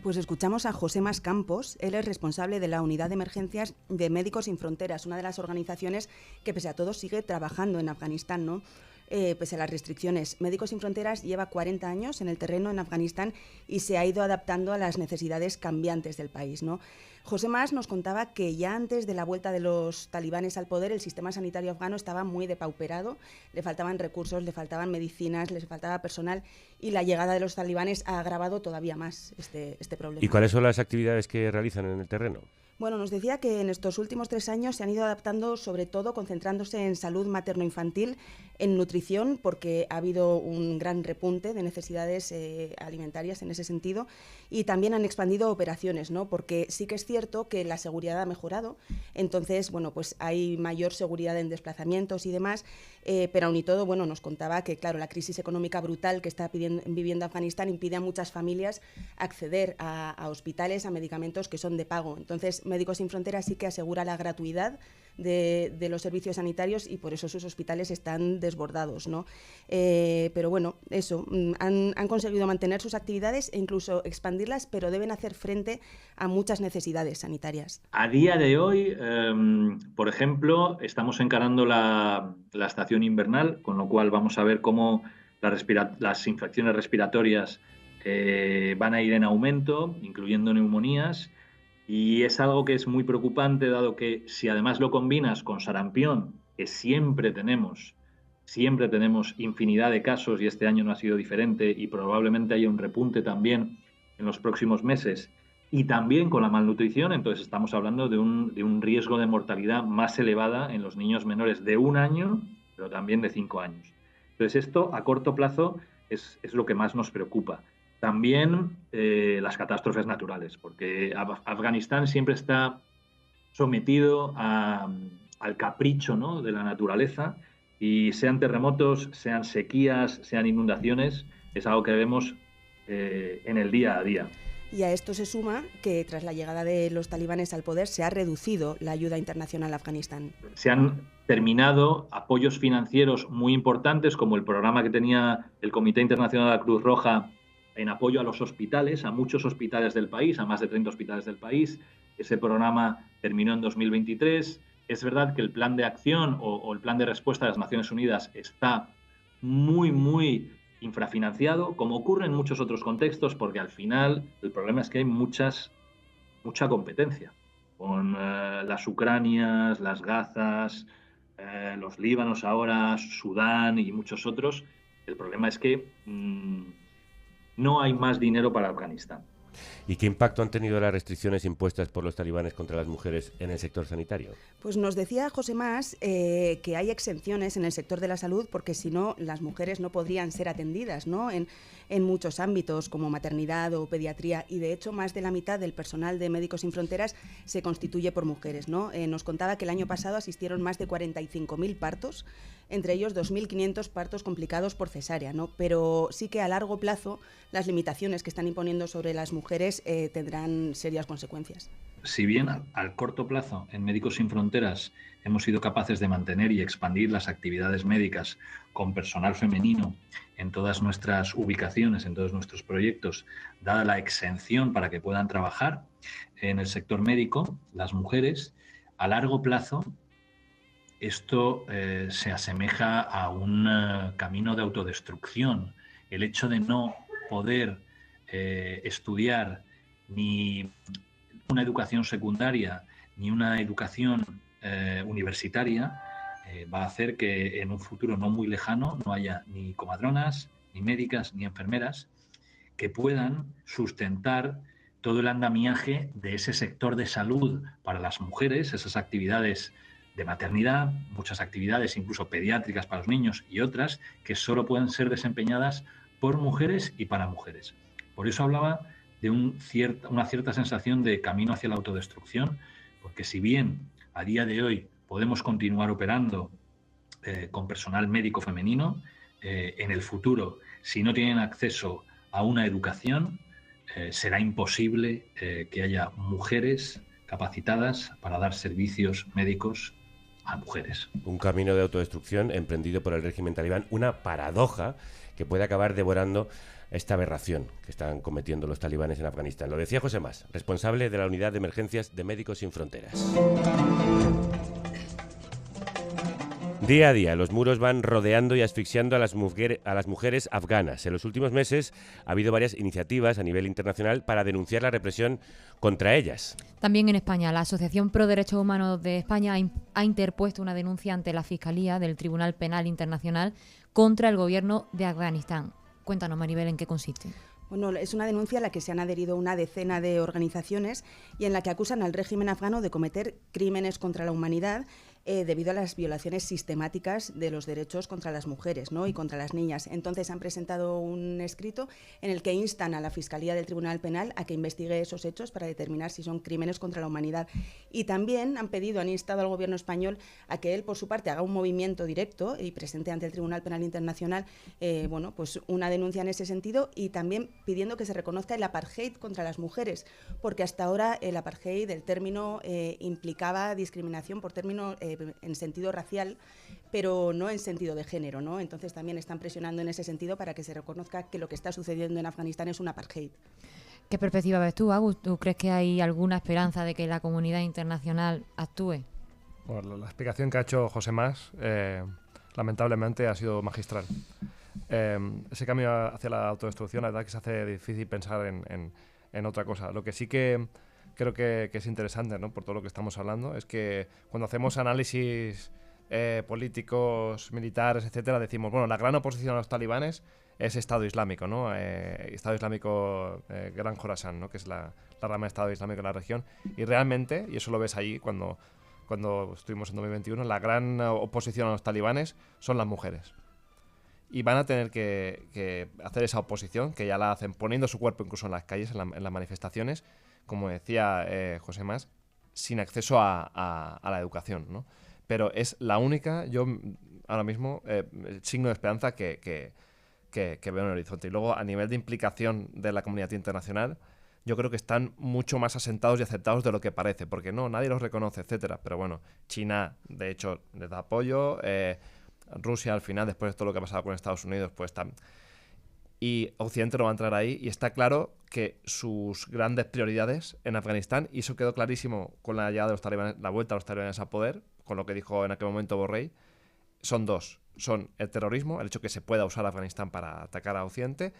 Pues escuchamos a José Mas Campos. Él es responsable de la Unidad de Emergencias de Médicos Sin Fronteras, una de las organizaciones que pese a todo sigue trabajando en Afganistán, ¿no? Pese a las restricciones. Médicos Sin Fronteras lleva 40 años en el terreno en Afganistán y se ha ido adaptando a las necesidades cambiantes del país, ¿no? José Mas nos contaba que ya antes de la vuelta de los talibanes al poder, el sistema sanitario afgano estaba muy depauperado, le faltaban recursos, le faltaban medicinas, les faltaba personal, y la llegada de los talibanes ha agravado todavía más este problema. ¿Y cuáles son las actividades que realizan en el terreno? Bueno, nos decía que en estos últimos 3 años se han ido adaptando, sobre todo concentrándose en salud materno-infantil, en nutrición, porque ha habido un gran repunte de necesidades alimentarias en ese sentido, y también han expandido operaciones, ¿no? Porque sí que es cierto que la seguridad ha mejorado, entonces, bueno, pues hay mayor seguridad en desplazamientos y demás, pero aún y todo, bueno, nos contaba que, claro, la crisis económica brutal que está viviendo Afganistán impide a muchas familias acceder a hospitales, a medicamentos que son de pago. Entonces, Médicos Sin Fronteras sí que asegura la gratuidad de los servicios sanitarios, y por eso sus hospitales están desbordados, ¿no? Pero bueno, eso, han conseguido mantener sus actividades e incluso expandirlas, pero deben hacer frente a muchas necesidades sanitarias. A día de hoy, por ejemplo, estamos encarando la estación invernal, con lo cual vamos a ver cómo las infecciones respiratorias van a ir en aumento, incluyendo neumonías. Y es algo que es muy preocupante, dado que si además lo combinas con sarampión, que siempre tenemos infinidad de casos, y este año no ha sido diferente, y probablemente haya un repunte también en los próximos meses, y también con la malnutrición, entonces estamos hablando de un riesgo de mortalidad más elevada en los niños menores de 1 año, pero también de 5 años. Entonces esto a corto plazo es lo que más nos preocupa. También las catástrofes naturales, porque Afganistán siempre está sometido al capricho, ¿no?, de la naturaleza, y sean terremotos, sean sequías, sean inundaciones, es algo que vemos en el día a día. Y a esto se suma que tras la llegada de los talibanes al poder se ha reducido la ayuda internacional a Afganistán. Se han terminado apoyos financieros muy importantes, como el programa que tenía el Comité Internacional de la Cruz Roja en apoyo a los hospitales, a muchos hospitales del país, a más de 30 hospitales del país. Ese programa terminó en 2023. Es verdad que el plan de acción o el plan de respuesta de las Naciones Unidas está muy infrafinanciado, como ocurre en muchos otros contextos, porque al final el problema es que hay mucha competencia con las Ucranias, las Gazas, los Líbanos ahora, Sudán y muchos otros. El problema es que no hay más dinero para Afganistán. ¿Y qué impacto han tenido las restricciones impuestas por los talibanes contra las mujeres en el sector sanitario? Pues nos decía José Mas que hay exenciones en el sector de la salud, porque si no, las mujeres no podrían ser atendidas, ¿no?, en muchos ámbitos como maternidad o pediatría, y de hecho más de la mitad del personal de Médicos Sin Fronteras se constituye por mujeres, ¿no? Nos contaba que el año pasado asistieron más de 45.000 partos, entre ellos 2.500 partos complicados por cesárea, ¿no? Pero sí que a largo plazo las limitaciones que están imponiendo sobre las mujeres tendrán serias consecuencias. Si bien al corto plazo en Médicos Sin Fronteras hemos sido capaces de mantener y expandir las actividades médicas con personal femenino en todas nuestras ubicaciones, en todos nuestros proyectos, dada la exención para que puedan trabajar en el sector médico, las mujeres, a largo plazo esto se asemeja a un camino de autodestrucción. El hecho de no poder estudiar ni una educación secundaria ni una educación universitaria va a hacer que en un futuro no muy lejano no haya ni comadronas, ni médicas, ni enfermeras que puedan sustentar todo el andamiaje de ese sector de salud para las mujeres, esas actividades de maternidad, muchas actividades incluso pediátricas para los niños y otras que solo pueden ser desempeñadas por mujeres y para mujeres. Por eso hablaba de una cierta sensación de camino hacia la autodestrucción, porque si bien a día de hoy podemos continuar operando con personal médico femenino, en el futuro, si no tienen acceso a una educación, será imposible que haya mujeres capacitadas para dar servicios médicos a mujeres. Un camino de autodestrucción emprendido por el régimen talibán, una paradoja que puede acabar devorando esta aberración que están cometiendo los talibanes en Afganistán. Lo decía José Mas, responsable de la Unidad de Emergencias de Médicos Sin Fronteras. Día a día, los muros van rodeando y asfixiando a las mujeres afganas. En los últimos meses ha habido varias iniciativas a nivel internacional para denunciar la represión contra ellas. También en España, la Asociación Pro Derechos Humanos de España ha interpuesto una denuncia ante la Fiscalía del Tribunal Penal Internacional contra el gobierno de Afganistán. Cuéntanos, Maribel, ¿en qué consiste? Bueno, es una denuncia a la que se han adherido una decena de organizaciones y en la que acusan al régimen afgano de cometer crímenes contra la humanidad debido a las violaciones sistemáticas de los derechos contra las mujeres, ¿no? Y contra las niñas. Entonces han presentado un escrito en el que instan a la Fiscalía del Tribunal Penal a que investigue esos hechos para determinar si son crímenes contra la humanidad. Y también han instado al gobierno español a que él, por su parte, haga un movimiento directo y presente ante el Tribunal Penal Internacional pues una denuncia en ese sentido, y también pidiendo que se reconozca el apartheid contra las mujeres, porque hasta ahora el apartheid, el término, implicaba discriminación por término en sentido racial, pero no en sentido de género, ¿no? Entonces también están presionando en ese sentido para que se reconozca que lo que está sucediendo en Afganistán es un apartheid. ¿Qué perspectiva ves tú, Agus? ¿Tú crees que hay alguna esperanza de que la comunidad internacional actúe? Bueno, la explicación que ha hecho José Mas, lamentablemente, ha sido magistral. Ese cambio hacia la autodestrucción, la verdad que se hace difícil pensar en otra cosa. Lo que sí que creo que es interesante, ¿no?, por todo lo que estamos hablando, es que cuando hacemos análisis políticos, militares, etcétera, decimos, bueno, la gran oposición a los talibanes es Estado Islámico, ¿no? Estado Islámico Gran Jorasán, ¿no?, que es la rama de Estado Islámico en la región. Y realmente, y eso lo ves ahí cuando estuvimos en 2021, la gran oposición a los talibanes son las mujeres. Y van a tener que hacer esa oposición, que ya la hacen poniendo su cuerpo incluso en las calles, en las manifestaciones, como decía José Mas, sin acceso a la educación, ¿no? Pero es la única, yo ahora mismo, el signo de esperanza que veo en el horizonte. Y luego, a nivel de implicación de la comunidad internacional, yo creo que están mucho más asentados y aceptados de lo que parece, porque no, nadie los reconoce, etcétera. Pero bueno, China, de hecho, les da apoyo, Rusia, al final, después de todo lo que ha pasado con Estados Unidos, pues también. Y Occidente no va a entrar ahí, y está claro que sus grandes prioridades en Afganistán, y eso quedó clarísimo con la llegada de los talibanes, la vuelta de los talibanes a poder, con lo que dijo en aquel momento Borrell, son dos. Son el terrorismo, el hecho que se pueda usar Afganistán para atacar a Occidente,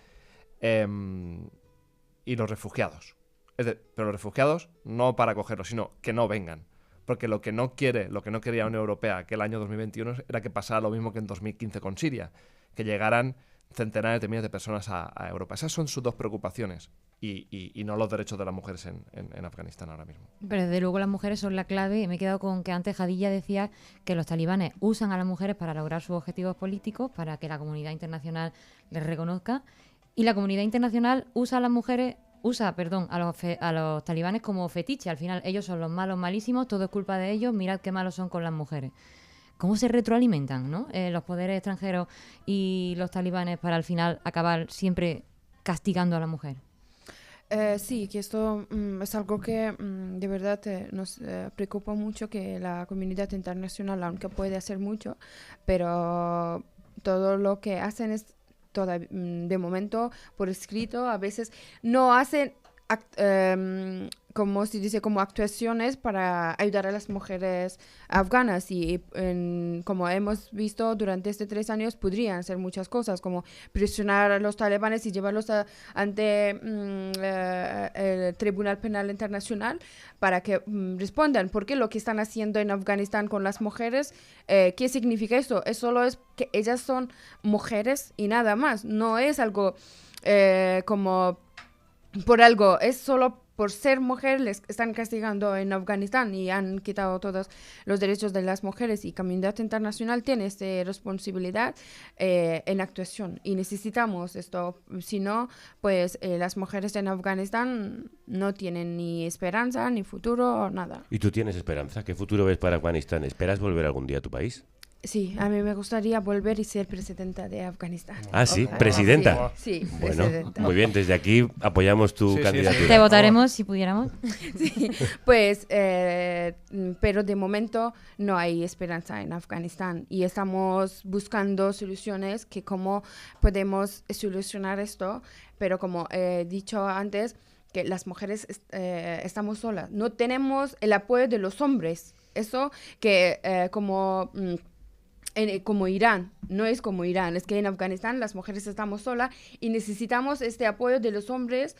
y los refugiados. Pero los refugiados no para acogerlos, sino que no vengan. Porque lo que no quería la Unión Europea aquel año 2021 era que pasara lo mismo que en 2015 con Siria, que llegaran centenares de miles de personas a Europa. Esas son sus dos preocupaciones, y no los derechos de las mujeres en Afganistán ahora mismo. Pero desde luego las mujeres son la clave. Me he quedado con que antes Jadilla decía que los talibanes usan a las mujeres para lograr sus objetivos políticos, para que la comunidad internacional les reconozca, y la comunidad internacional usa a las mujeres, a los talibanes como fetiche. Al final ellos son los malos, malísimos, todo es culpa de ellos, mirad qué malos son con las mujeres. ¿Cómo se retroalimentan, ¿no?, los poderes extranjeros y los talibanes para al final acabar siempre castigando a la mujer? Sí, que esto es algo que de verdad nos preocupa mucho, que la comunidad internacional, aunque puede hacer mucho, pero todo lo que hacen es de momento por escrito. A veces no hacen como se dice, como actuaciones para ayudar a las mujeres afganas, y como hemos visto durante estos 3 años podrían hacer muchas cosas, como presionar a los talibanes y llevarlos ante el Tribunal Penal Internacional para que respondan por qué lo que están haciendo en Afganistán con las mujeres, qué significa eso. Solo es que ellas son mujeres y nada más, no es algo como por algo, es solo por ser mujer les están castigando en Afganistán y han quitado todos los derechos de las mujeres, y Comunidad Internacional tiene esta responsabilidad en actuación y necesitamos esto. Si no, pues las mujeres en Afganistán no tienen ni esperanza, ni futuro, nada. ¿Y tú tienes esperanza? ¿Qué futuro ves para Afganistán? ¿Esperas volver algún día a tu país? Sí, a mí me gustaría volver y ser presidenta de Afganistán. Ah, sí, presidenta. Sí, bueno, presidenta. Muy bien, desde aquí apoyamos tu candidatura. Te votaremos si pudiéramos. Sí, pues, pero de momento no hay esperanza en Afganistán y estamos buscando soluciones que cómo podemos solucionar esto, pero como he dicho antes, que las mujeres estamos solas, no tenemos el apoyo de los hombres. Eso que como Irán, no es como Irán, es que en Afganistán las mujeres estamos solas y necesitamos este apoyo de los hombres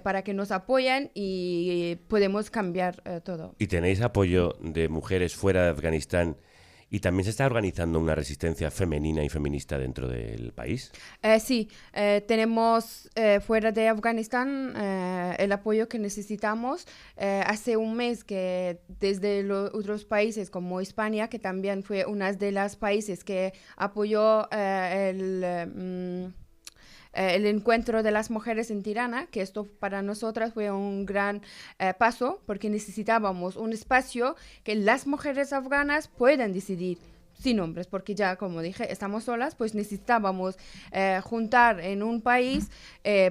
para que nos apoyen y podemos cambiar todo. ¿Y tenéis apoyo de mujeres fuera de Afganistán? ¿Y también se está organizando una resistencia femenina y feminista dentro del país? Sí, tenemos fuera de Afganistán el apoyo que necesitamos. Hace un mes que desde los otros países como España, que también fue uno de los países que apoyó el encuentro de las mujeres en Tirana, que esto para nosotras fue un gran paso, porque necesitábamos un espacio que las mujeres afganas puedan decidir sin hombres, porque ya, como dije, estamos solas, pues necesitábamos juntar en un país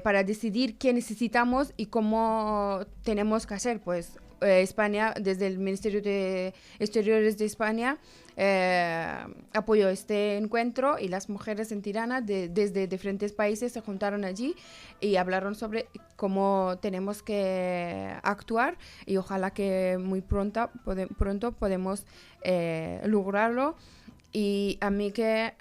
para decidir qué necesitamos y cómo tenemos que hacer. Pues España, desde el Ministerio de Exteriores de España, apoyó este encuentro y las mujeres en Tirana desde diferentes países se juntaron allí y hablaron sobre cómo tenemos que actuar, y ojalá que muy pronto podemos lograrlo. Y a mí que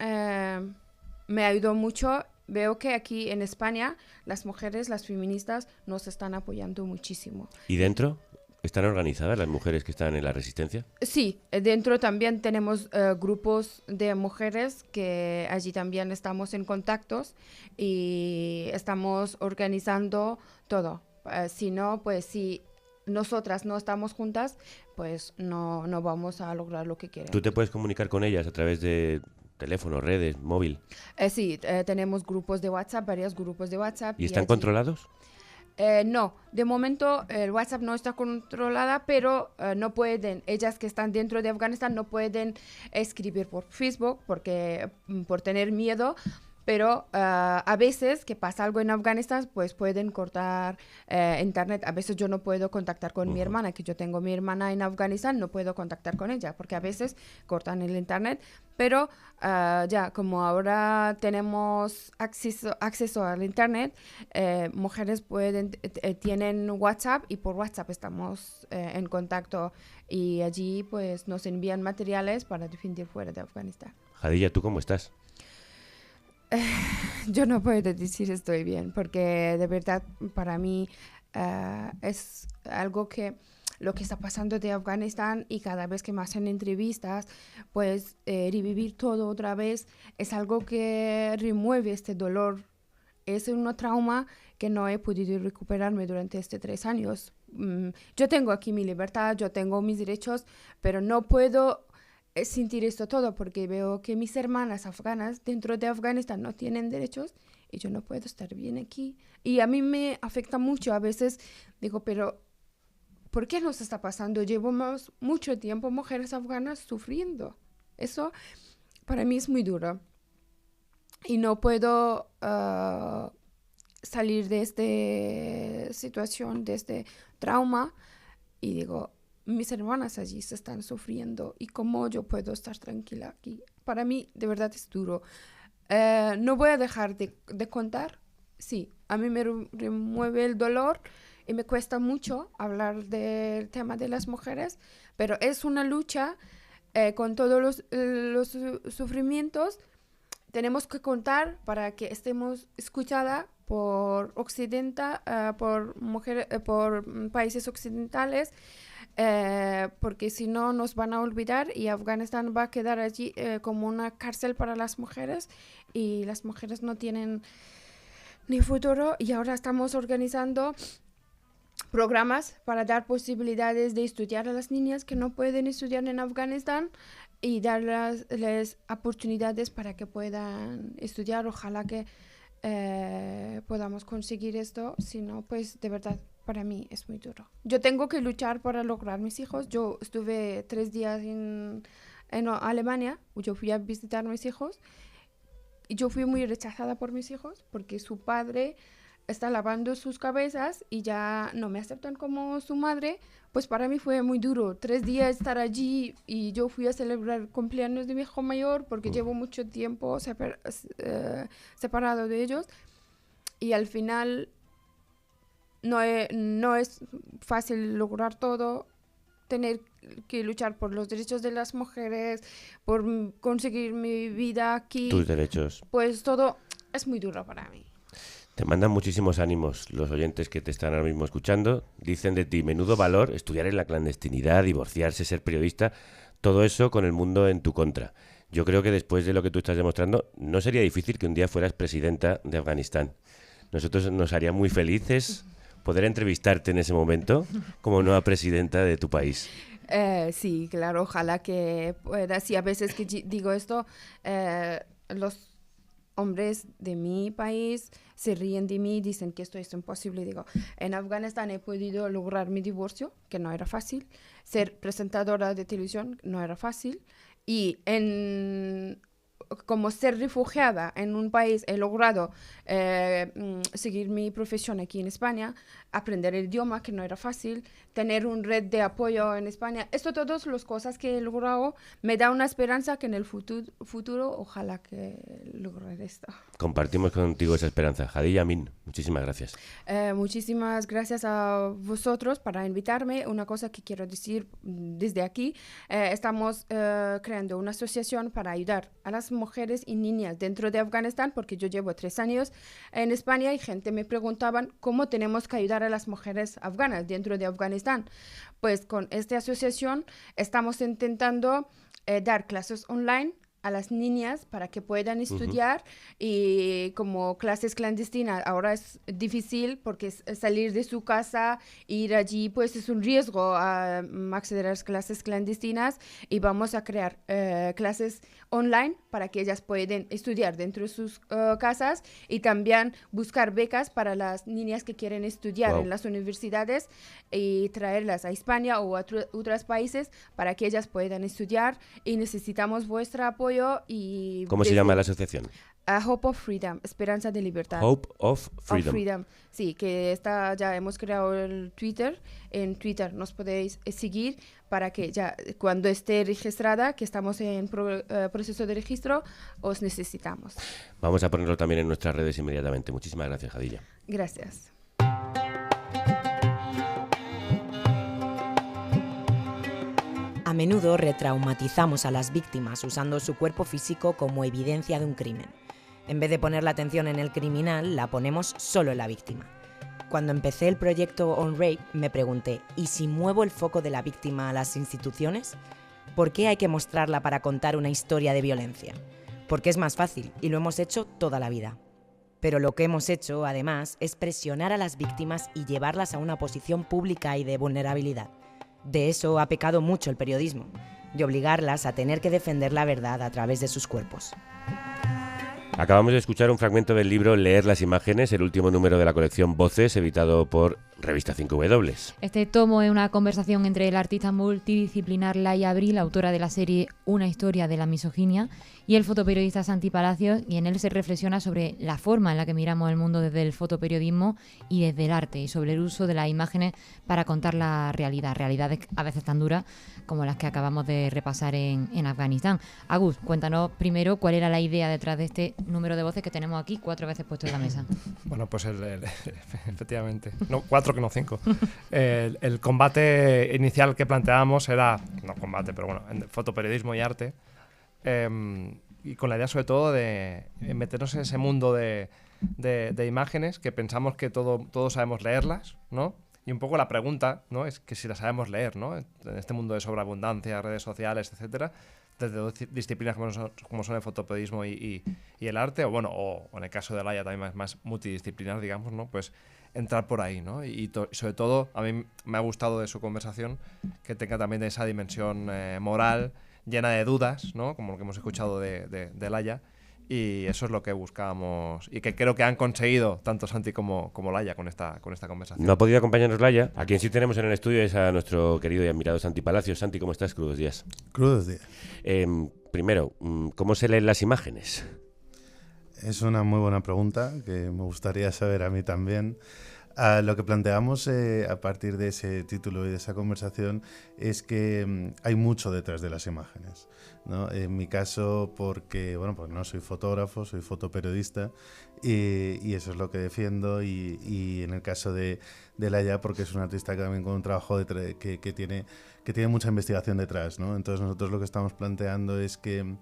me ayudó mucho, veo que aquí en España las mujeres, las feministas nos están apoyando muchísimo. ¿Y dentro? ¿Están organizadas las mujeres que están en la resistencia? Sí, dentro también tenemos grupos de mujeres que allí también estamos en contactos y estamos organizando todo. Si no, pues si nosotras no estamos juntas, pues no vamos a lograr lo que queremos. ¿Tú te puedes comunicar con ellas a través de teléfono, redes, móvil? Sí, tenemos grupos de WhatsApp, varios grupos de WhatsApp. ¿Y están allí controlados? No, de momento el WhatsApp no está controlada, pero no pueden, ellas que están dentro de Afganistán no pueden escribir por Facebook por tener miedo, pero a veces que pasa algo en Afganistán, pues pueden cortar internet. A veces yo no puedo contactar con mi hermana, que yo tengo mi hermana en Afganistán, no puedo contactar con ella, porque a veces cortan el internet, pero ya como ahora tenemos acceso al internet, mujeres tienen WhatsApp y por WhatsApp estamos en contacto y allí pues nos envían materiales para defender fuera de Afganistán. Jadilla, ¿tú cómo estás? Yo no puedo decir estoy bien, porque de verdad para mí es algo que lo que está pasando de Afganistán, y cada vez que me hacen entrevistas, pues revivir todo otra vez es algo que remueve este dolor. Es un trauma que no he podido recuperarme durante estos 3 años. Yo tengo aquí mi libertad, yo tengo mis derechos, pero no puedo sentir esto todo porque veo que mis hermanas afganas dentro de Afganistán no tienen derechos y yo no puedo estar bien aquí. Y a mí me afecta mucho. A veces digo, pero ¿por qué nos está pasando? Llevamos mucho tiempo mujeres afganas sufriendo. Eso para mí es muy duro. Y no puedo salir de esta situación, de este trauma. Y digo, mis hermanas allí se están sufriendo y cómo yo puedo estar tranquila aquí. Para mí de verdad es duro. No voy a dejar de contar. Sí, a mí me remueve el dolor y me cuesta mucho hablar del tema de las mujeres, pero es una lucha con todos los sufrimientos. Tenemos que contar para que estemos escuchadas por por países occidentales, porque si no nos van a olvidar y Afganistán va a quedar allí como una cárcel para las mujeres y las mujeres no tienen ni futuro. Y ahora estamos organizando programas para dar posibilidades de estudiar a las niñas que no pueden estudiar en Afganistán y darles oportunidades para que puedan estudiar. Ojalá que podamos conseguir esto, si no, pues de verdad para mí es muy duro. Yo tengo que luchar para lograr mis hijos. Yo estuve 3 días en Alemania, yo fui a visitar a mis hijos y yo fui muy rechazada por mis hijos porque su padre está lavando sus cabezas y ya no me aceptan como su madre. Pues para mí fue muy duro 3 días estar allí y yo fui a celebrar el cumpleaños de mi hijo mayor porque llevo mucho tiempo separado de ellos y al final no es fácil lograr todo, tener que luchar por los derechos de las mujeres, por conseguir mi vida aquí. Tus derechos. Pues todo es muy duro para mí. Te mandan muchísimos ánimos los oyentes que te están ahora mismo escuchando. Dicen de ti, menudo valor, estudiar en la clandestinidad, divorciarse, ser periodista, todo eso con el mundo en tu contra. Yo creo que después de lo que tú estás demostrando, no sería difícil que un día fueras presidenta de Afganistán. Nosotros nos haría muy felices poder entrevistarte en ese momento como nueva presidenta de tu país. Sí, claro, ojalá que pueda. Sí, a veces que digo esto, los hombres de mi país se ríen de mí, dicen que esto es imposible. Digo, en Afganistán he podido lograr mi divorcio, que no era fácil. Ser presentadora de televisión no era fácil. Y como ser refugiada en un país, he logrado seguir mi profesión aquí en España, aprender el idioma, que no era fácil, tener una red de apoyo en España. Esto, todas las cosas que he logrado, me da una esperanza que en el futuro ojalá que logre esto. Compartimos contigo esa esperanza. Hadilla Amin, muchísimas gracias. Muchísimas gracias a vosotros para invitarme. Una cosa que quiero decir desde aquí, estamos creando una asociación para ayudar a las mujeres y niñas dentro de Afganistán, porque yo llevo 3 años en España y gente me preguntaban cómo tenemos que ayudar a las mujeres afganas dentro de Afganistán. Pues con esta asociación estamos intentando dar clases online a las niñas para que puedan estudiar y como clases clandestinas ahora es difícil porque salir de su casa, ir allí, pues es un riesgo acceder a las clases clandestinas y vamos a crear clases online para que ellas puedan estudiar dentro de sus casas y también buscar becas para las niñas que quieren estudiar en las universidades y traerlas a España o a otros países para que ellas puedan estudiar y necesitamos vuestro apoyo. Y ¿cómo se llama la asociación? Hope of Freedom, Esperanza de Libertad. Hope of Freedom. Sí, que ya hemos creado el Twitter. En Twitter nos podéis seguir para que ya cuando esté registrada, que estamos en proceso de registro, os necesitamos. Vamos a ponerlo también en nuestras redes inmediatamente. Muchísimas gracias, Hadilla. Gracias. A menudo retraumatizamos a las víctimas usando su cuerpo físico como evidencia de un crimen. En vez de poner la atención en el criminal, la ponemos solo en la víctima. Cuando empecé el proyecto On Rape, me pregunté, ¿y si muevo el foco de la víctima a las instituciones? ¿Por qué hay que mostrarla para contar una historia de violencia? Porque es más fácil, y lo hemos hecho toda la vida. Pero lo que hemos hecho, además, es presionar a las víctimas y llevarlas a una posición pública y de vulnerabilidad. De eso ha pecado mucho el periodismo, de obligarlas a tener que defender la verdad a través de sus cuerpos. Acabamos de escuchar un fragmento del libro Leer las imágenes, el último número de la colección Voces, editado por Revista 5W. Este tomo es una conversación entre la artista multidisciplinar Laia Abril, autora de la serie Una historia de la misoginia, y el fotoperiodista Santi Palacios, y en él se reflexiona sobre la forma en la que miramos el mundo desde el fotoperiodismo y desde el arte, y sobre el uso de las imágenes para contar la realidad, realidades a veces tan duras como las que acabamos de repasar en Afganistán. Agus, cuéntanos primero cuál era la idea detrás de este número de voces que tenemos aquí 4 veces puesto en la mesa. Bueno, pues efectivamente, no 4 que no 5. El combate inicial que planteábamos era, no combate, pero bueno, en fotoperiodismo y arte, y con la idea sobre todo de meternos en ese mundo de imágenes que pensamos que todos sabemos leerlas, ¿no? Y un poco la pregunta, ¿no?, es que si las sabemos leer, ¿no? En este mundo de sobreabundancia, redes sociales, etcétera, desde dos disciplinas como son el fotoperiodismo y el arte, o en el caso de Laia también más multidisciplinar, digamos, ¿no? Pues entrar por ahí, ¿no? Y sobre todo, a mí me ha gustado de su conversación que tenga también esa dimensión moral, llena de dudas, ¿no? Como lo que hemos escuchado de Laia. Y eso es lo que buscábamos y que creo que han conseguido tanto Santi como Laia con esta conversación. No ha podido acompañarnos Laia. A quien sí tenemos en el estudio es a nuestro querido y admirado Santi Palacios. Santi, ¿cómo estás? Crudos días. Crudos días. Primero, ¿cómo se leen las imágenes? Es una muy buena pregunta que me gustaría saber a mí también. Lo que planteamos a partir de ese título y de esa conversación es que hay mucho detrás de las imágenes, ¿no? En mi caso, porque no soy fotógrafo, soy fotoperiodista y eso es lo que defiendo, y en el caso de Laia, porque es un artista que también con un trabajo que tiene mucha investigación detrás, ¿no? Entonces nosotros lo que estamos planteando es que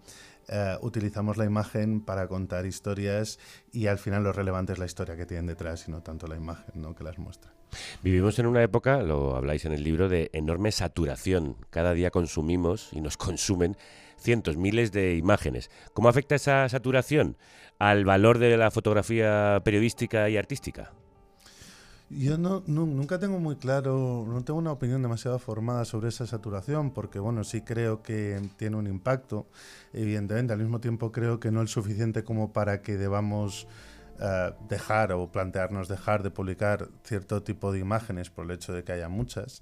utilizamos la imagen para contar historias y al final lo relevante es la historia que tienen detrás y no tanto la imagen, ¿no?, que las muestra. Vivimos en una época, lo habláis en el libro, de enorme saturación. Cada día consumimos y nos consumen cientos, miles de imágenes. ¿Cómo afecta esa saturación al valor de la fotografía periodística y artística? Yo nunca tengo muy claro, no tengo una opinión demasiado formada sobre esa saturación, porque sí creo que tiene un impacto, evidentemente. Al mismo tiempo creo que no es suficiente como para que debamos dejar o plantearnos dejar de publicar cierto tipo de imágenes por el hecho de que haya muchas.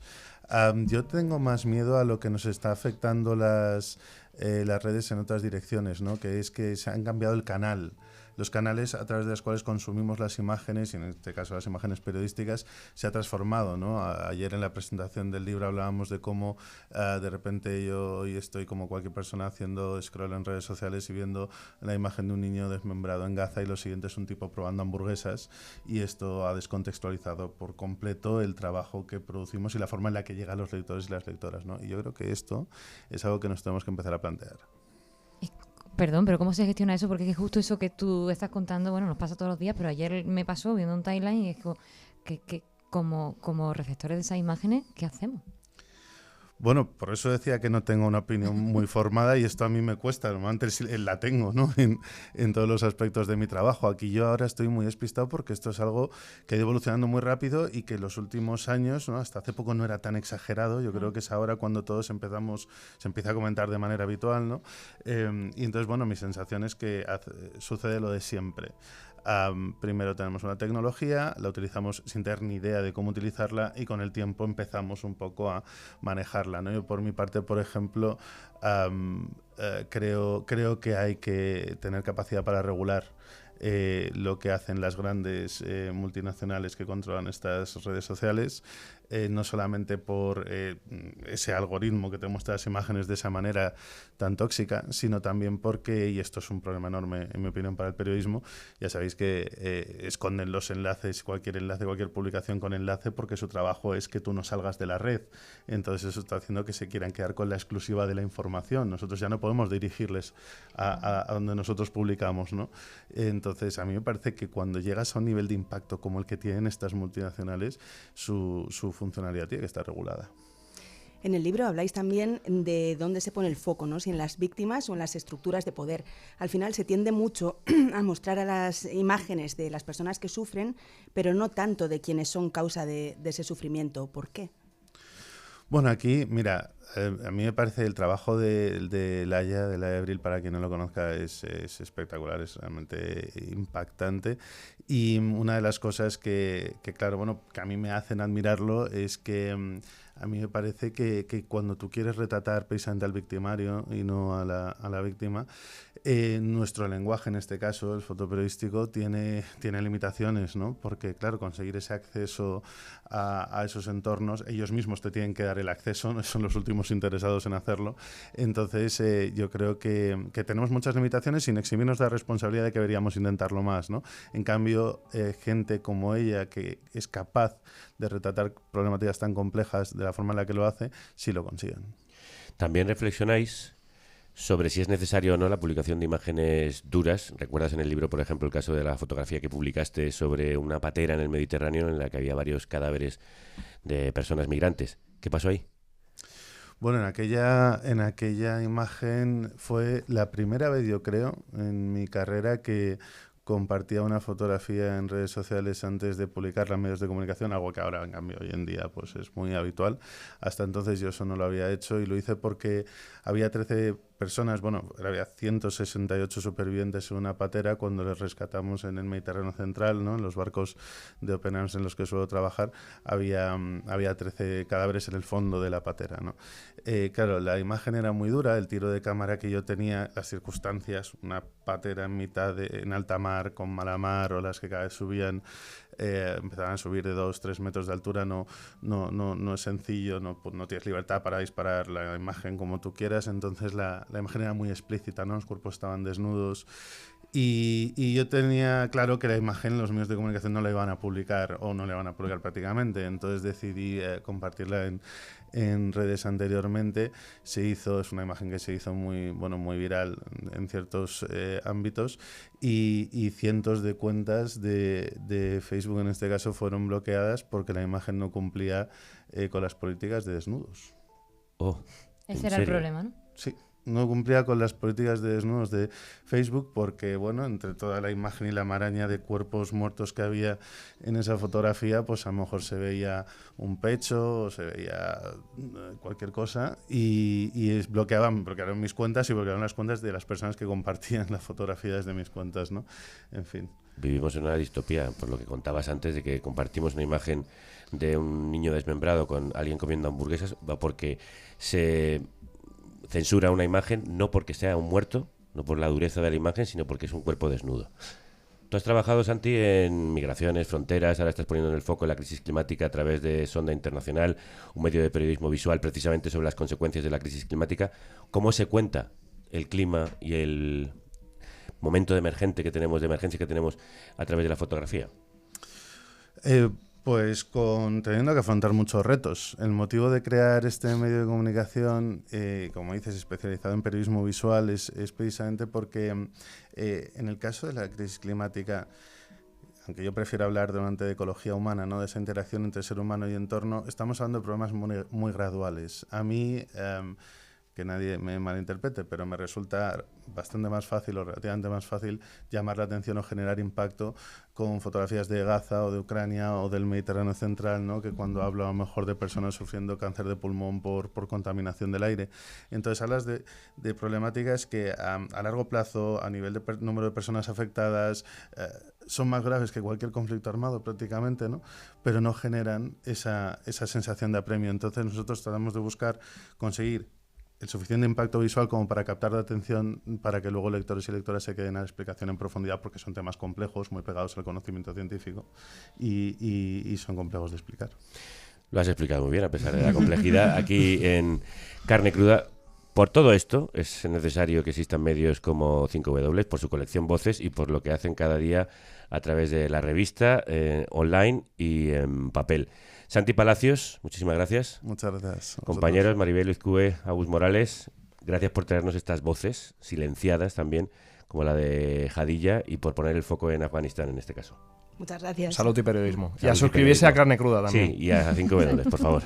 Yo tengo más miedo a lo que nos está afectando las redes en otras direcciones, ¿no? Que es que se han cambiado el canal. Los canales a través de los cuales consumimos las imágenes, y en este caso las imágenes periodísticas, se ha transformado, ¿no? Ayer en la presentación del libro hablábamos de cómo de repente yo hoy estoy como cualquier persona haciendo scroll en redes sociales y viendo la imagen de un niño desmembrado en Gaza, y lo siguiente es un tipo probando hamburguesas, y esto ha descontextualizado por completo el trabajo que producimos y la forma en la que llega a los lectores y las lectoras, ¿no? Y yo creo que esto es algo que nos tenemos que empezar a plantear. Perdón, pero ¿cómo se gestiona eso? Porque es justo eso que tú estás contando, nos pasa todos los días, pero ayer me pasó viendo un timeline y es que como receptores de esas imágenes, ¿qué hacemos? Bueno, por eso decía que no tengo una opinión muy formada, y esto a mí me cuesta. Normalmente la tengo, ¿no?, en todos los aspectos de mi trabajo. Aquí yo ahora estoy muy despistado porque esto es algo que ha ido evolucionando muy rápido y que en los últimos años, ¿no?, hasta hace poco no era tan exagerado. Yo creo que es ahora cuando todos se empieza a comentar de manera habitual, ¿no? Y entonces, mi sensación es que sucede lo de siempre. Primero tenemos una tecnología, la utilizamos sin tener ni idea de cómo utilizarla, y con el tiempo empezamos un poco a manejarla, ¿no? Yo por mi parte, por ejemplo, creo que hay que tener capacidad para regular lo que hacen las grandes multinacionales que controlan estas redes sociales, no solamente por ese algoritmo que te muestra las imágenes de esa manera tan tóxica, sino también porque, y esto es un problema enorme en mi opinión para el periodismo, ya sabéis que esconden los enlaces, cualquier publicación con enlace, porque su trabajo es que tú no salgas de la red. Entonces eso está haciendo que se quieran quedar con la exclusiva de la información. Nosotros ya no podemos dirigirles a donde nosotros publicamos, ¿no? Entonces a mí me parece que cuando llegas a un nivel de impacto como el que tienen estas multinacionales, su funcionalidad tiene que estar regulada. En el libro habláis también de dónde se pone el foco, ¿no? Si en las víctimas o en las estructuras de poder. Al final se tiende mucho a mostrar a las imágenes de las personas que sufren, pero no tanto de quienes son causa de ese sufrimiento. ¿Por qué? Bueno, aquí, mira, a mí me parece el trabajo de Laia Abril, para quien no lo conozca, es espectacular, es realmente impactante. Y una de las cosas que a mí me hacen admirarlo es que a mí me parece que cuando tú quieres retratar precisamente al victimario y no a la víctima, nuestro lenguaje, en este caso, el fotoperiodístico, tiene limitaciones, ¿no? Porque, claro, conseguir ese acceso a esos entornos, ellos mismos te tienen que dar el acceso, no son los últimos interesados en hacerlo. Entonces, yo creo que tenemos muchas limitaciones sin eximirnos de la responsabilidad de que deberíamos intentarlo más, ¿no? En cambio, gente como ella, que es capaz de retratar problemáticas tan complejas de la forma en la que lo hace, sí lo consiguen. También reflexionáis sobre si es necesario o no la publicación de imágenes duras. ¿Recuerdas en el libro, por ejemplo, el caso de la fotografía que publicaste sobre una patera en el Mediterráneo en la que había varios cadáveres de personas migrantes? ¿Qué pasó ahí? Bueno, en aquella imagen fue la primera vez, yo creo, en mi carrera que compartía una fotografía en redes sociales antes de publicarla en medios de comunicación, algo que ahora, en cambio, hoy en día pues es muy habitual. Hasta entonces yo eso no lo había hecho y lo hice porque había 13 personas, bueno, había 168 supervivientes en una patera cuando les rescatamos en el Mediterráneo Central, ¿no? En los barcos de Open Arms en los que suelo trabajar, había 13 cadáveres en el fondo de la patera, ¿no? Claro, la imagen era muy dura, el tiro de cámara que yo tenía, las circunstancias, una patera en alta mar, con mala mar, olas que cada vez subían, empezaban a subir de 2-3 metros de altura, no es sencillo, no tienes libertad para disparar la imagen como tú quieras, entonces la imagen era muy explícita, ¿no? Los cuerpos estaban desnudos y yo tenía claro que la imagen los medios de comunicación no la iban a publicar o no la iban a publicar prácticamente, entonces decidí compartirla en redes anteriormente. Es una imagen que se hizo muy viral en ciertos ámbitos y cientos de cuentas de Facebook en este caso fueron bloqueadas porque la imagen no cumplía con las políticas de desnudos. Ese era el problema, ¿no? Sí. No cumplía con las políticas de desnudos de Facebook porque, bueno, entre toda la imagen y la maraña de cuerpos muertos que había en esa fotografía, pues a lo mejor se veía un pecho o se veía cualquier cosa y bloquearon mis cuentas y bloquearon las cuentas de las personas que compartían las fotografías de mis cuentas, ¿no? En fin. Vivimos en una distopía, por lo que contabas antes, de que compartimos una imagen de un niño desmembrado con alguien comiendo hamburguesas, porque se censura una imagen no porque sea un muerto, no por la dureza de la imagen, sino porque es un cuerpo desnudo. Tú has trabajado, Santi, en migraciones, fronteras, ahora estás poniendo en el foco la crisis climática a través de Sonda Internacional, un medio de periodismo visual precisamente sobre las consecuencias de la crisis climática. ¿Cómo se cuenta el clima y el momento de emergencia que tenemos a través de la fotografía? Pues teniendo que afrontar muchos retos. El motivo de crear este medio de comunicación, como dices, especializado en periodismo visual, es precisamente porque en el caso de la crisis climática, aunque yo prefiero hablar de ecología humana, ¿no? De esa interacción entre ser humano y entorno, estamos hablando de problemas muy graduales. A mí, que nadie me malinterprete, pero me resulta bastante más fácil o relativamente más fácil llamar la atención o generar impacto con fotografías de Gaza o de Ucrania o del Mediterráneo Central, ¿no? Que cuando hablo a lo mejor de personas sufriendo cáncer de pulmón por contaminación del aire. Entonces hablas de problemáticas que a largo plazo, a nivel de número de personas afectadas, son más graves que cualquier conflicto armado prácticamente, ¿no? Pero no generan esa sensación de apremio. Entonces nosotros tratamos de conseguir el suficiente impacto visual como para captar la atención para que luego lectores y lectoras se queden a la explicación en profundidad, porque son temas complejos, muy pegados al conocimiento científico y son complejos de explicar. Lo has explicado muy bien, a pesar de la complejidad. Aquí en Carne Cruda, por todo esto, es necesario que existan medios como 5W, por su colección Voces y por lo que hacen cada día a través de la revista, online y en papel. Santi Palacios, muchísimas gracias. Muchas gracias. Compañeros, Maribel Izcue, Agus Morales, gracias por traernos estas voces silenciadas también, como la de Jadilla, y por poner el foco en Afganistán en este caso. Muchas gracias. Salud y periodismo. Salud y a suscribirse a Carne Cruda también. Sí, y a 5W, por favor.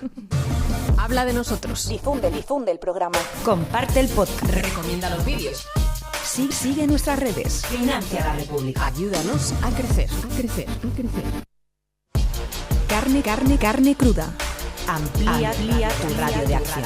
Habla de nosotros. Difunde el programa. Comparte el podcast. Recomienda los vídeos. Sigue nuestras redes. Financia la República. Ayúdanos a crecer. Carne cruda. Amplía tu radio de acción.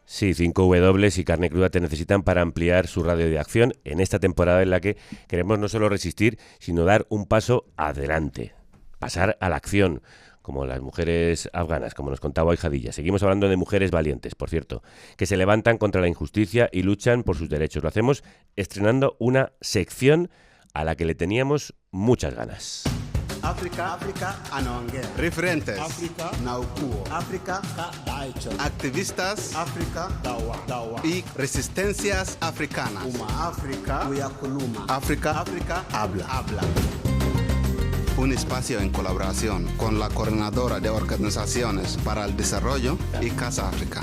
Sí, 5W y Carne Cruda te necesitan para ampliar su radio de acción en esta temporada en la que queremos no solo resistir, sino dar un paso adelante, pasar a la acción, como las mujeres afganas, como nos contaba hoy Jadilla. Seguimos hablando de mujeres valientes, por cierto, que se levantan contra la injusticia y luchan por sus derechos. Lo hacemos estrenando una sección a la que le teníamos muchas ganas. África Anongue. Referentes. África Naukuo. África Daicho. Activistas. África Dawa. Y resistencias africanas. África Kuyakuluma. África habla. Un espacio en colaboración con la Coordinadora de Organizaciones para el Desarrollo y Casa África.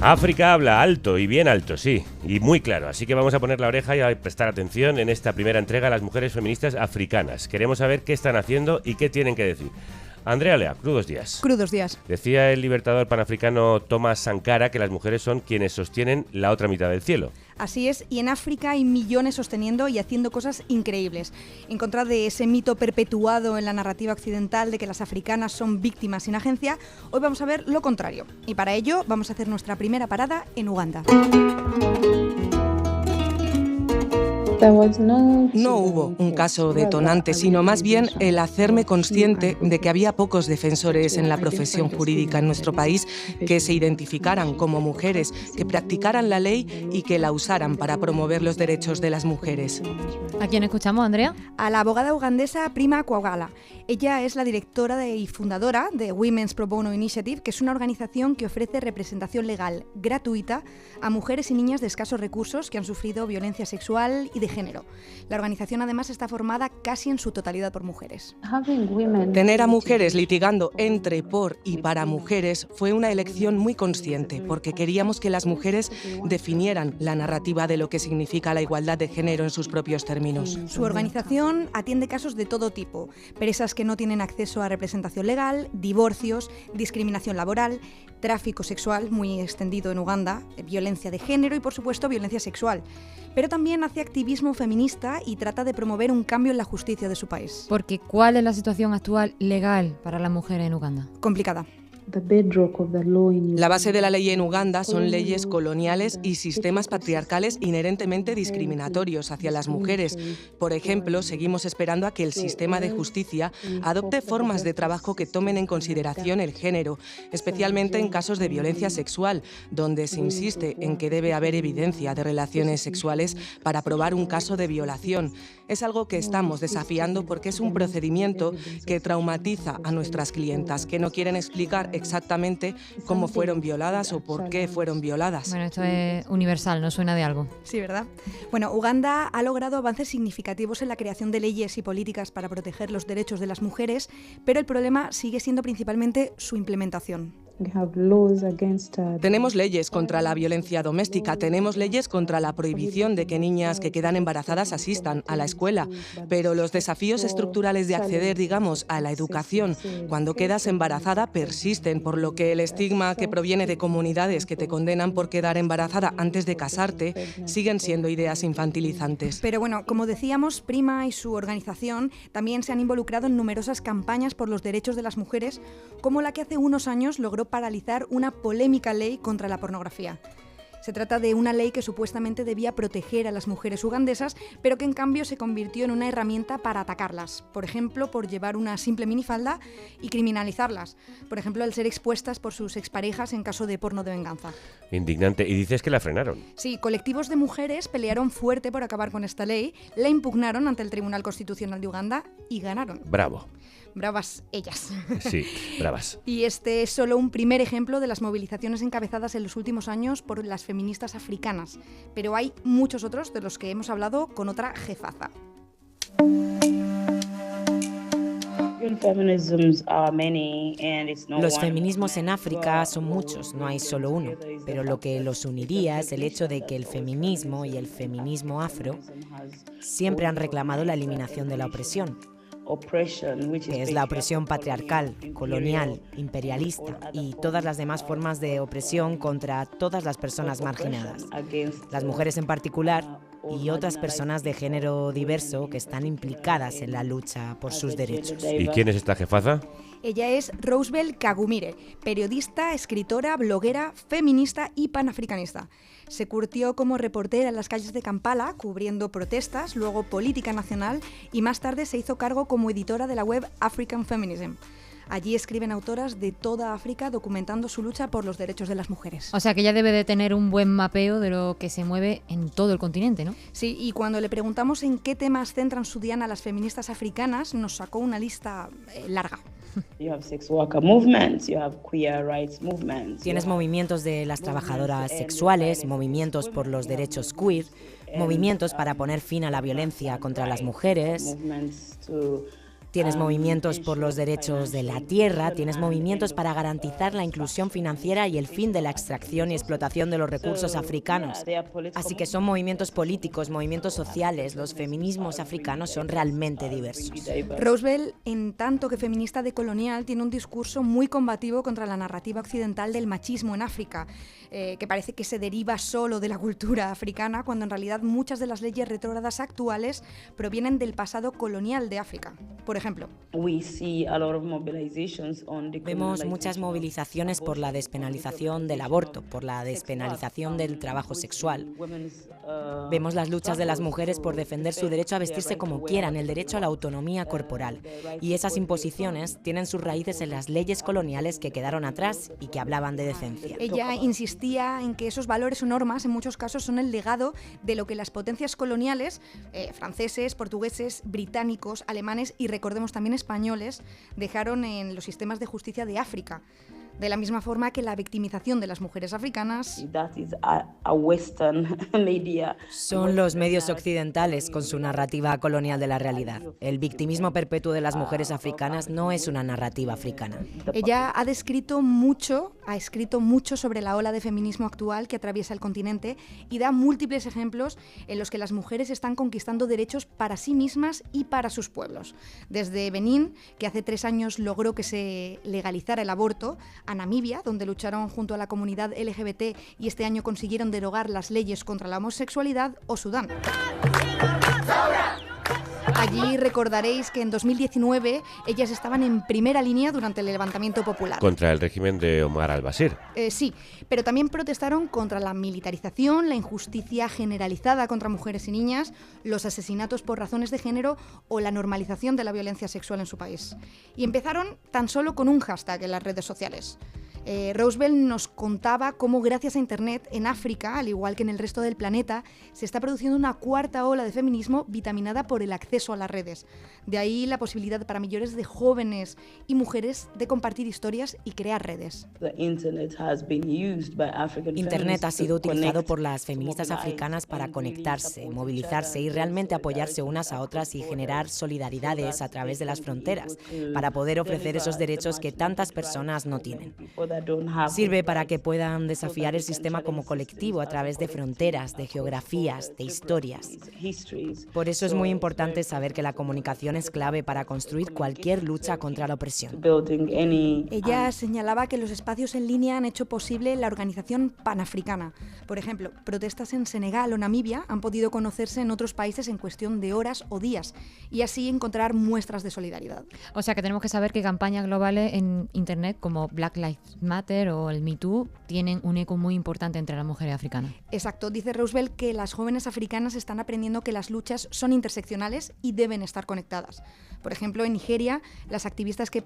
África habla alto y bien alto, sí, y muy claro. Así que vamos a poner la oreja y a prestar atención en esta primera entrega a las mujeres feministas africanas. Queremos saber qué están haciendo y qué tienen que decir. Andrea Lea, crudos días. Crudos días. Decía el libertador panafricano Thomas Sankara que las mujeres son quienes sostienen la otra mitad del cielo. Así es, y en África hay millones sosteniendo y haciendo cosas increíbles. En contra de ese mito perpetuado en la narrativa occidental de que las africanas son víctimas sin agencia, hoy vamos a ver lo contrario. Y para ello vamos a hacer nuestra primera parada en Uganda. No hubo un caso detonante, sino más bien el hacerme consciente de que había pocos defensores en la profesión jurídica en nuestro país que se identificaran como mujeres, que practicaran la ley y que la usaran para promover los derechos de las mujeres. ¿A quién escuchamos, Andrea? A la abogada ugandesa Prima Kwagala. Ella es la directora y fundadora de Women's Pro Bono Initiative, que es una organización que ofrece representación legal gratuita a mujeres y niñas de escasos recursos que han sufrido violencia sexual y de género. La organización además está formada casi en su totalidad por mujeres. Tener a mujeres litigando entre, por y para mujeres fue una elección muy consciente, porque queríamos que las mujeres definieran la narrativa de lo que significa la igualdad de género en sus propios términos. Su organización atiende casos de todo tipo: presas que no tienen acceso a representación legal, divorcios, discriminación laboral, tráfico sexual muy extendido en Uganda, violencia de género y, por supuesto, violencia sexual. Pero también hace activismo feminista y trata de promover un cambio en la justicia de su país. Porque ¿cuál es la situación actual legal para las mujeres en Uganda? Complicada. La base de la ley en Uganda son leyes coloniales y sistemas patriarcales inherentemente discriminatorios hacia las mujeres. Por ejemplo, seguimos esperando a que el sistema de justicia adopte formas de trabajo que tomen en consideración el género, especialmente en casos de violencia sexual, donde se insiste en que debe haber evidencia de relaciones sexuales para probar un caso de violación. Es algo que estamos desafiando porque es un procedimiento que traumatiza a nuestras clientas, que no quieren explicar exactamente cómo fueron violadas o por qué fueron violadas. Bueno, esto es universal, ¿no suena de algo? Sí, ¿verdad? Bueno, Uganda ha logrado avances significativos en la creación de leyes y políticas para proteger los derechos de las mujeres, pero el problema sigue siendo principalmente su implementación. Tenemos leyes contra la violencia doméstica, tenemos leyes contra la prohibición de que niñas que quedan embarazadas asistan a la escuela, pero los desafíos estructurales de acceder, digamos, a la educación cuando quedas embarazada persisten, por lo que el estigma que proviene de comunidades que te condenan por quedar embarazada antes de casarte siguen siendo ideas infantilizantes. Pero bueno, como decíamos, Prima y su organización también se han involucrado en numerosas campañas por los derechos de las mujeres, como la que hace unos años logró paralizar una polémica ley contra la pornografía. Se trata de una ley que supuestamente debía proteger a las mujeres ugandesas, pero que en cambio se convirtió en una herramienta para atacarlas, por ejemplo, por llevar una simple minifalda y criminalizarlas, por ejemplo, al ser expuestas por sus exparejas en caso de porno de venganza. Indignante. Y dices que la frenaron. Sí, colectivos de mujeres pelearon fuerte por acabar con esta ley, la impugnaron ante el Tribunal Constitucional de Uganda y ganaron. Bravo. Bravas ellas. Sí, bravas. Y este es solo un primer ejemplo de las movilizaciones encabezadas en los últimos años por las feministas africanas, pero hay muchos otros de los que hemos hablado con otra jefaza. Los feminismos en África son muchos, no hay solo uno, pero lo que los uniría es el hecho de que el feminismo y el feminismo afro siempre han reclamado la eliminación de la opresión, que es la opresión patriarcal, colonial, imperialista y todas las demás formas de opresión contra todas las personas marginadas, las mujeres en particular y otras personas de género diverso que están implicadas en la lucha por sus derechos. ¿Y quién es esta jefaza? Ella es Roosevelt Kagumire, periodista, escritora, bloguera, feminista y panafricanista. Se curtió como reportera en las calles de Kampala, cubriendo protestas, luego política nacional y más tarde se hizo cargo como editora de la web African Feminism. Allí escriben autoras de toda África documentando su lucha por los derechos de las mujeres. O sea que ella debe de tener un buen mapeo de lo que se mueve en todo el continente, ¿no? Sí, y cuando le preguntamos en qué temas centran su diana las feministas africanas, nos sacó una lista larga. Tienes movimientos de las trabajadoras sexuales, movimientos por los derechos queer, movimientos para poner fin a la violencia contra las mujeres. Tienes movimientos por los derechos de la tierra, tienes movimientos para garantizar la inclusión financiera y el fin de la extracción y explotación de los recursos africanos. Así que son movimientos políticos, movimientos sociales. Los feminismos africanos son realmente diversos. Roosevelt, en tanto que feminista decolonial, tiene un discurso muy combativo contra la narrativa occidental del machismo en África, que parece que se deriva solo de la cultura africana, cuando en realidad muchas de las leyes retrógradas actuales provienen del pasado colonial de África. Por ejemplo, vemos muchas movilizaciones por la despenalización del aborto, por la despenalización del trabajo sexual. Vemos las luchas de las mujeres por defender su derecho a vestirse como quieran, el derecho a la autonomía corporal. Y esas imposiciones tienen sus raíces en las leyes coloniales que quedaron atrás y que hablaban de decencia. Ella insistía en que esos valores o normas en muchos casos son el legado de lo que las potencias coloniales, franceses, portugueses, británicos, alemanes y recordemos también españoles, dejaron en los sistemas de justicia de África. De la misma forma que la victimización de las mujeres africanas son los medios occidentales con su narrativa colonial de la realidad. El victimismo perpetuo de las mujeres africanas no es una narrativa africana. Ella ha escrito mucho sobre la ola de feminismo actual que atraviesa el continente y da múltiples ejemplos en los que las mujeres están conquistando derechos para sí mismas y para sus pueblos. Desde Benín, que hace 3 años logró que se legalizara el aborto, a Namibia, donde lucharon junto a la comunidad LGBT y este año consiguieron derogar las leyes contra la homosexualidad, o Sudán. Allí recordaréis que en 2019 ellas estaban en primera línea durante el levantamiento popular. Contra el régimen de Omar al-Bashir. Sí, pero también protestaron contra la militarización, la injusticia generalizada contra mujeres y niñas, los asesinatos por razones de género o la normalización de la violencia sexual en su país. Y empezaron tan solo con un hashtag en las redes sociales. Roosevelt nos contaba cómo gracias a Internet en África, al igual que en el resto del planeta, se está produciendo una cuarta ola de feminismo vitaminada por el acceso a las redes. De ahí la posibilidad para millones de jóvenes y mujeres de compartir historias y crear redes. Internet ha sido utilizado por las feministas africanas para conectarse, movilizarse y realmente apoyarse unas a otras y generar solidaridades a través de las fronteras, para poder ofrecer esos derechos que tantas personas no tienen. Sirve para que puedan desafiar el sistema como colectivo a través de fronteras, de geografías, de historias. Por eso es muy importante saber que la comunicación es clave para construir cualquier lucha contra la opresión. Ella señalaba que los espacios en línea han hecho posible la organización panafricana. Por ejemplo, protestas en Senegal o Namibia han podido conocerse en otros países en cuestión de horas o días y así encontrar muestras de solidaridad. O sea que tenemos que saber que campañas globales en Internet como Black Lives Matter o el Me Too tienen un eco muy importante entre las mujeres africanas. Exacto, dice Roosevelt que las jóvenes africanas están aprendiendo que las luchas son interseccionales y deben estar conectadas. Por ejemplo, en Nigeria, las activistas que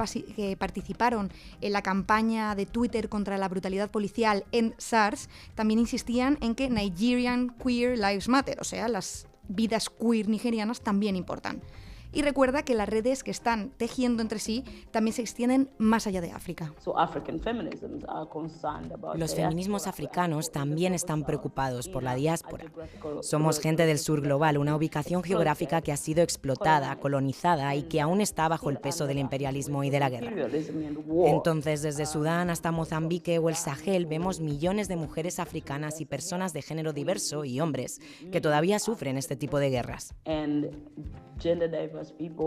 participaron en la campaña de Twitter contra la brutalidad policial en SARS también insistían en que Nigerian Queer Lives Matter, o sea, las vidas queer nigerianas también importan. Y recuerda que las redes que están tejiendo entre sí también se extienden más allá de África. Los feminismos africanos también están preocupados por la diáspora. Somos gente del sur global, una ubicación geográfica que ha sido explotada, colonizada y que aún está bajo el peso del imperialismo y de la guerra. Entonces, desde Sudán hasta Mozambique o el Sahel, vemos millones de mujeres africanas y personas de género diverso y hombres que todavía sufren este tipo de guerras.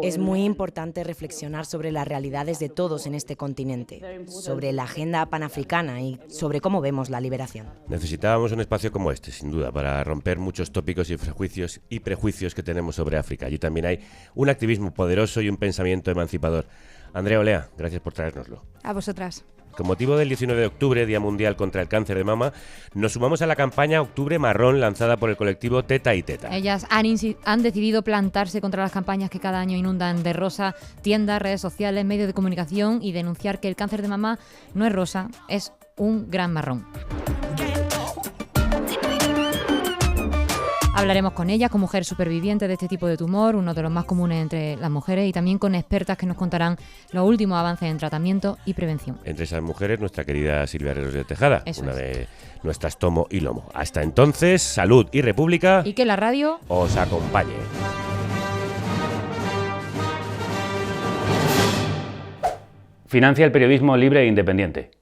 Es muy importante reflexionar sobre las realidades de todos en este continente, sobre la agenda panafricana y sobre cómo vemos la liberación. Necesitábamos un espacio como este, sin duda, para romper muchos tópicos y prejuicios que tenemos sobre África. Allí también hay un activismo poderoso y un pensamiento emancipador. Andrea Olea, gracias por traérnoslo. A vosotras. Con motivo del 19 de octubre, Día Mundial contra el Cáncer de Mama, nos sumamos a la campaña Octubre Marrón lanzada por el colectivo Teta y Teta. Ellas han decidido plantarse contra las campañas que cada año inundan de rosa tiendas, redes sociales, medios de comunicación y denunciar que el cáncer de mama no es rosa, es un gran marrón. Hablaremos con ellas, con mujeres supervivientes de este tipo de tumor, uno de los más comunes entre las mujeres, y también con expertas que nos contarán los últimos avances en tratamiento y prevención. Entre esas mujeres, nuestra querida Silvia Herreros de Tejada, Eso una es. de nuestras tomo y lomo. Hasta entonces, salud y república. Y que la radio os acompañe. financia el periodismo libre e independiente.